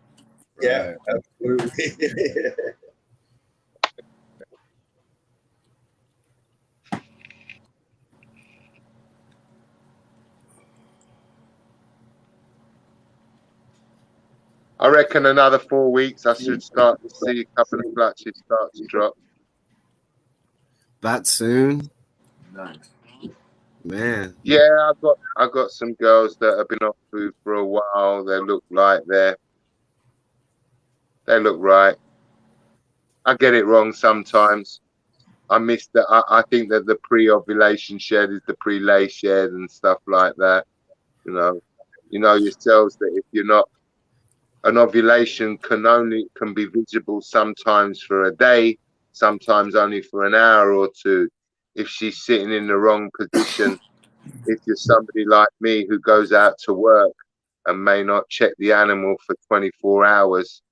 Yeah, absolutely. I reckon another 4 weeks I should start to see a couple of clutches start to drop. That soon? Nice. Man. Yeah, I got some girls that have been off food for a while. They look like they look right. I get it wrong sometimes. I miss that. I think that the pre-ovulation shed is the pre-lay shed and stuff like that. You know yourselves that if you're not, an ovulation can be visible sometimes for a day, sometimes only for an hour or two. If she's sitting in the wrong position, if you're somebody like me who goes out to work and may not check the animal for 24 hours,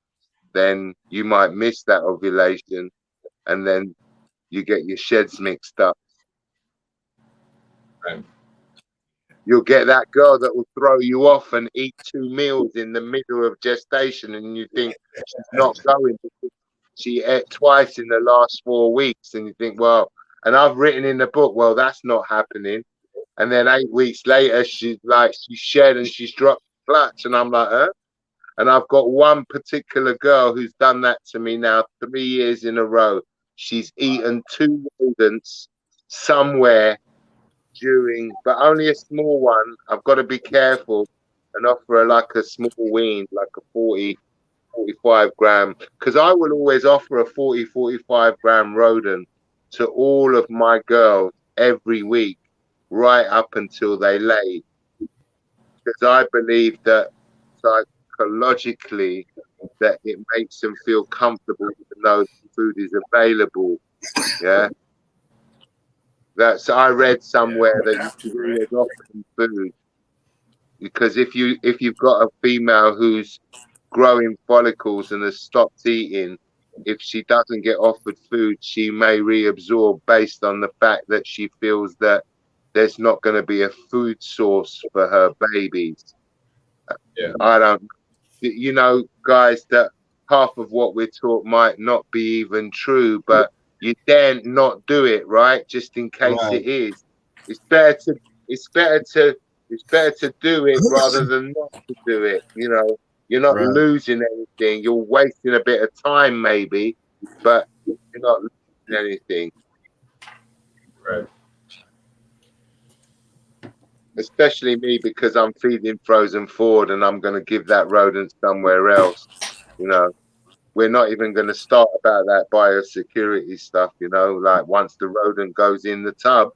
then you might miss that ovulation and then you get your sheds mixed up. Right. You'll get that girl that will throw you off and eat 2 meals in the middle of gestation, and you think she's not going because she ate twice in the last 4 weeks, and you think, well, and I've written in the book, well, that's not happening. And then 8 weeks later, she's shed and she's dropped the clutch, and I'm like, huh? And I've got one particular girl who's done that to me now 3 years in a row. She's eaten 2 rodents somewhere during, but only a small one. I've got to be careful. and offer her like a small wean, like a 40, 45 gram, because I will always offer a 40, 45 gram rodent to all of my girls every week, right up until they lay, because I believe that psychologically that it makes them feel comfortable to know food is available. Yeah. I read somewhere that you should always offer them food, because if you've got a female who's growing follicles and has stopped eating, if she doesn't get offered food, she may reabsorb based on the fact that she feels that there's not going to be a food source for her babies. Yeah. I don't, guys, that half of what we're taught might not be even true, but you daren't not do it, right? Just in case it is. It's better to do it rather than not to do it. You're not losing anything. You're wasting a bit of time maybe, but you're not losing anything. Right. Especially me, because I'm feeding frozen forward and I'm going to give that rodent somewhere else. We're not even going to start about that biosecurity stuff, like once the rodent goes in the tub.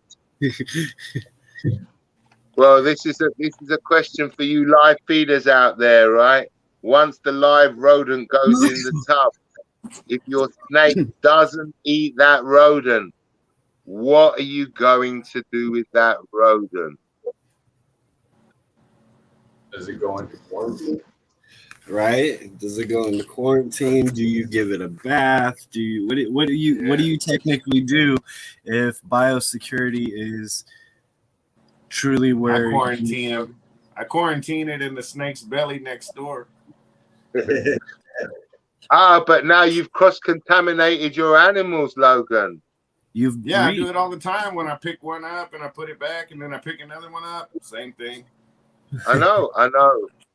Well, this is a question for you live feeders out there, right? Once the live rodent goes in the tub, if your snake doesn't eat that rodent, what are you going to do with that rodent? Does it go into quarantine? Right? Does it go into quarantine? Do you give it a bath? What do you technically do if biosecurity is truly where I quarantine it in the snake's belly next door. But now you've cross-contaminated your animals, Logan. I do it all the time. When I pick one up and I put it back, and then I pick another one up, same thing. I know.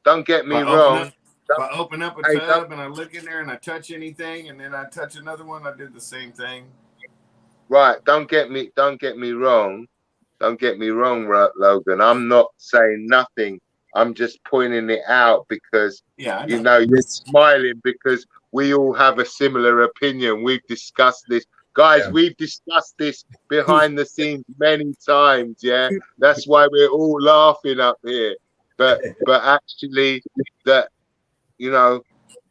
Don't get me wrong. If I open up a tub and I look in there and I touch anything, and then I touch another one, I did the same thing. Right. Don't get me wrong. Don't get me wrong, Logan. I'm not saying nothing. I'm just pointing it out because you're smiling because we all have a similar opinion. We've discussed this. Guys, we've discussed this behind the scenes many times, yeah? That's why we're all laughing up here. But actually that,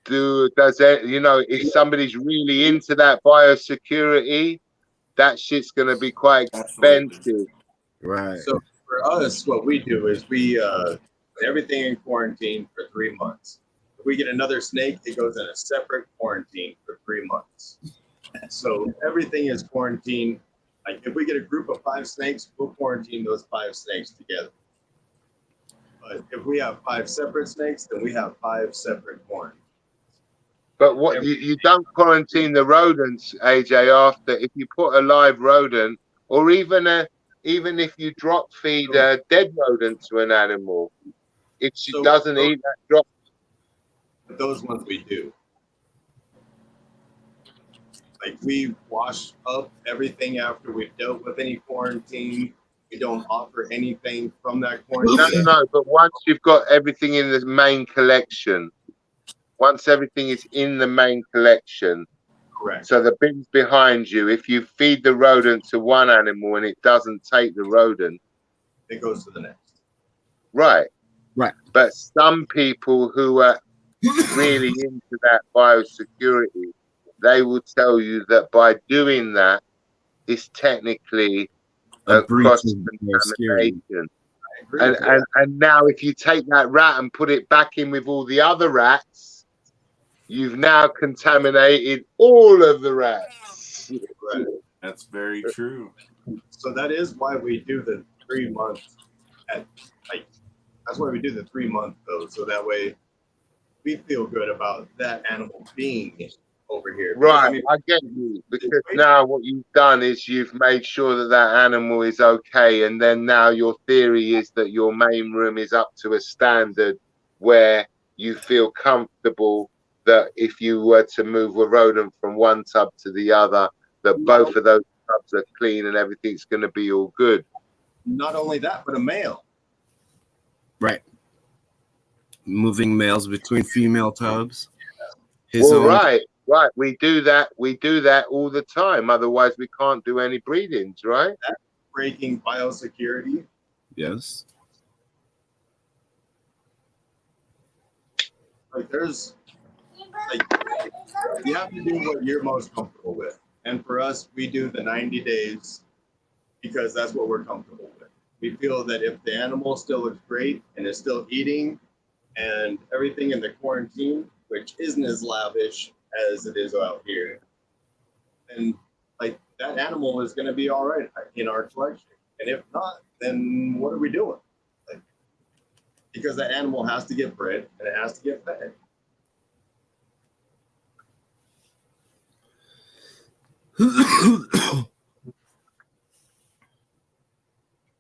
if somebody's really into that biosecurity, that shit's going to be quite expensive. Absolutely. Right. So for us, what we do is we put everything in quarantine for 3 months. If we get another snake, it goes in a separate quarantine for 3 months. So everything is quarantined. Like if we get a group of 5 snakes, we'll quarantine those 5 snakes together. But if we have 5 separate snakes, then we have 5 separate quarantines. But what you don't quarantine the rodents, AJ, after if you put a live rodent, or even if you drop feed a dead rodent to an animal, if she doesn't eat that drop. Those ones we do. Like we wash up everything after we've dealt with any quarantine. We don't offer anything from that quarantine. No, but once you've got everything in the main collection, once everything is in the main collection, correct. So the bin's behind you. If you feed the rodent to one animal and it doesn't take the rodent, it goes to the next. Right. But some people who are really into that biosecurity, they will tell you that by doing that, it's technically a cross-contamination. And now if you take that rat and put it back in with all the other rats, you've now contaminated all of the rats. Right. That's very true. So that is why we do the 3 months. That's why we do the 3 month though, so that way we feel good about that animal being over here. Right, I get you, because now what you've done is you've made sure that that animal is okay, and then now your theory is that your main room is up to a standard where you feel comfortable that if you were to move a rodent from one tub to the other, that both of those tubs are clean and everything's going to be all good. Not only that, but a male. Right. moving males between female tubs. Well, right. We do that. We do that all the time. Otherwise, we can't do any breedings, right? Breaking biosecurity. Yes. Like there's like you have to do what you're most comfortable with. And for us, we do the 90 days because that's what we're comfortable with. We feel that if the animal still looks great and is still eating and everything in the quarantine, which isn't as lavish as it is out here, then like that animal is going to be all right in our collection. And if not, then what are we doing? Like, because that animal has to get bred and it has to get fed.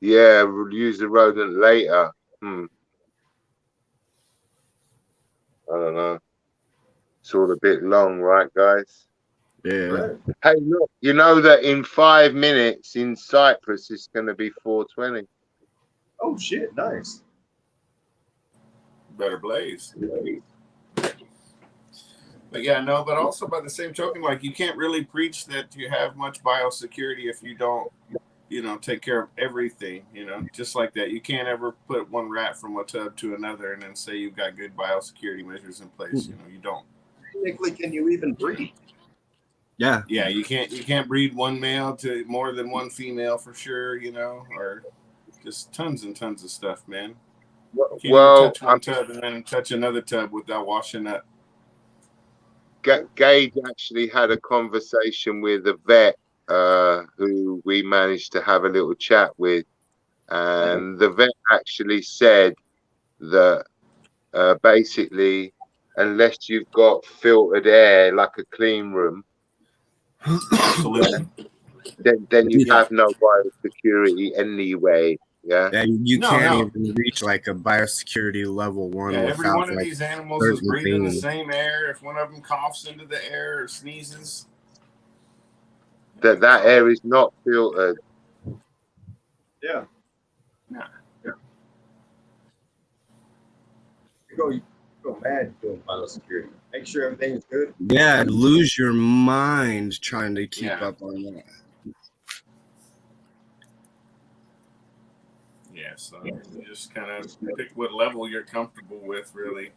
Yeah, we'll use the rodent later. I don't know. It's all a bit long, right, guys? Yeah. Right. Hey, look, you know that in 5 minutes in Cyprus it's going to be 4:20. Oh shit! Nice. Better blaze. But yeah, no, but also by the same token, like you can't really preach that you have much biosecurity if you don't, take care of everything, just like that. You can't ever put one rat from a tub to another and then say you've got good biosecurity measures in place. You don't. Technically, can you even breed? Yeah. Yeah, you can't breed one male to more than one female for sure, or just tons and tons of stuff, man. You can't even touch one tub and then touch another tub without washing up. Gage actually had a conversation with a vet who we managed to have a little chat with, and the vet actually said that basically, unless you've got filtered air like a clean room, Absolutely. then you have no biosecurity anyway. Yeah. Yeah, you can't even reach like a biosecurity level 1 Yeah, without every one of like these animals is breathing the things. same air. If one of them coughs into the air or sneezes, That air is not filtered. Yeah. Nah. Yeah. You go mad doing biosecurity. Make sure everything's good. Yeah, lose your mind trying to keep up on that. yeah, so you just kind of pick what level you're comfortable with, really.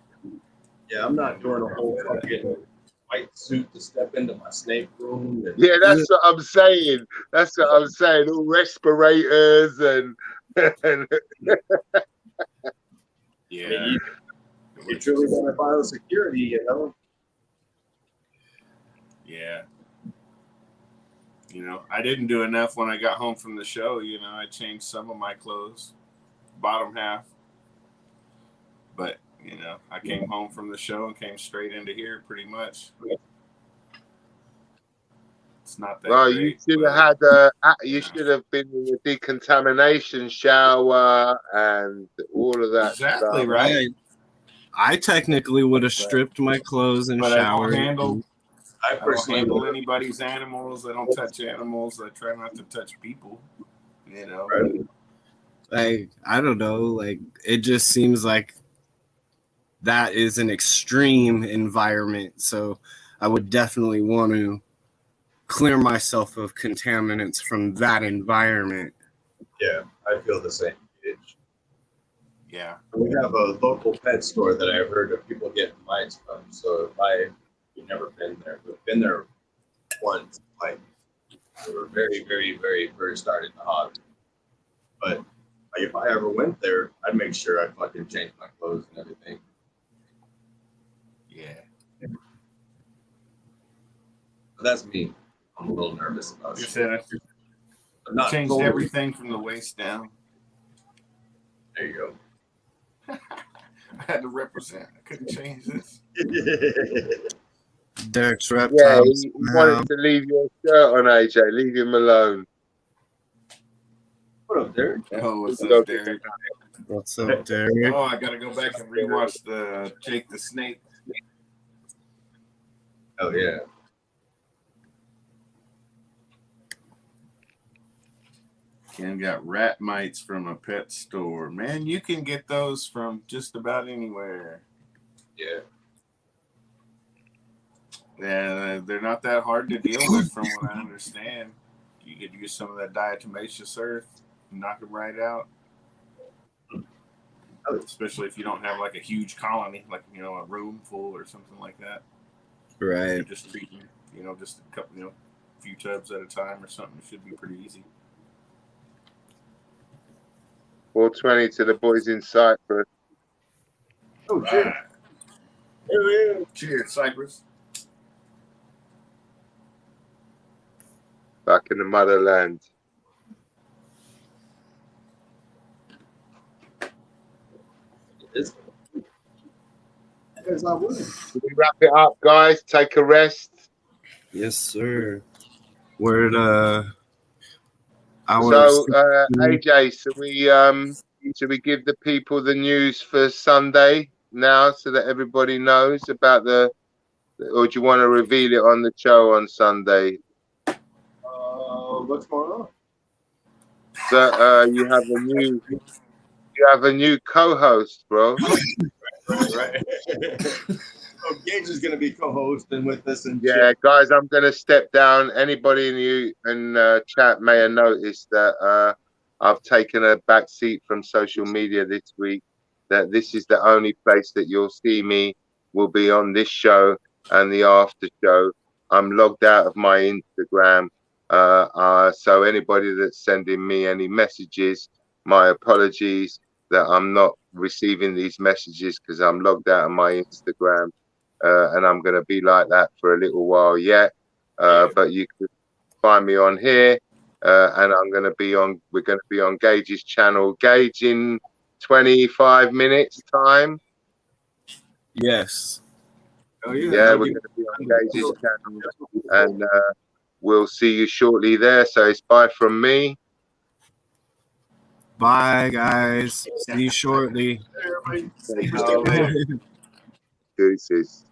Yeah, I'm not doing a whole fucking white suit to step into my snake room. Yeah, that's what I'm saying. That's what I'm saying. All respirators and Yeah. I mean, you truly want biosecurity, Yeah. I didn't do enough when I got home from the show. I changed some of my clothes, bottom half. But, I came home from the show and came straight into here pretty much. It's not that well, great. you should have you should have been in the decontamination shower and all of that Exactly stuff. right. I technically would have stripped my clothes and showered. I don't handle anybody's animals. I don't touch animals. I try not to touch people. Like, I don't know. Like, it just seems like that is an extreme environment. So I would definitely want to clear myself of contaminants from that environment. Yeah, I feel the same. Yeah. We have a local pet store that I've heard of people getting mites from. So we've never been there. We've been there once, like we were very, very, very first started the hobby. But like, if I ever went there, I'd make sure I fucking changed my clothes and everything. Yeah. But that's me. I'm a little nervous about it. I changed everything from the waist down. There you go. I had to represent. I couldn't change this. Derek's reptiles. Yeah, he wanted to leave your shirt on, AJ. Leave him alone. What up, Derek? Oh, what's up, Derek? What's up, Derek? Oh, I gotta go back and rewatch the Jake the Snake. Oh yeah. And got rat mites from a pet store. Man, you can get those from just about anywhere. Yeah. Yeah, they're not that hard to deal with, from what I understand. You could use some of that diatomaceous earth, knock them right out. Especially if you don't have like a huge colony, like a room full or something like that. Right. You're just treating, just a couple, a few tubs at a time or something. It should be pretty easy. 420 to the boys in Cyprus. Oh, cheers. Cheers, Cyprus. Back in the motherland. Should we wrap it up, guys? Take a rest. Yes, sir. We're at So AJ, should we give the people the news for Sunday now so that everybody knows about or do you want to reveal it on the show on Sunday? What's going on? So you have a new co-host, bro. Right. So Gage is going to be co-hosting with us. And yeah, guys, I'm going to step down. Anybody in chat may have noticed that I've taken a back seat from social media this week. That this is the only place that you'll see me will be on this show and the after show. I'm logged out of my Instagram. So anybody that's sending me any messages, my apologies that I'm not receiving these messages because I'm logged out of my Instagram. And I'm going to be like that for a little while yet. But you can find me on here. And we're going to be on Gage's channel. Gage in 25 minutes time. Yes. Oh, yeah. Yeah, we're going to be on Gage's channel. And we'll see you shortly there. So it's bye from me. Bye, guys. See you shortly. Deuces.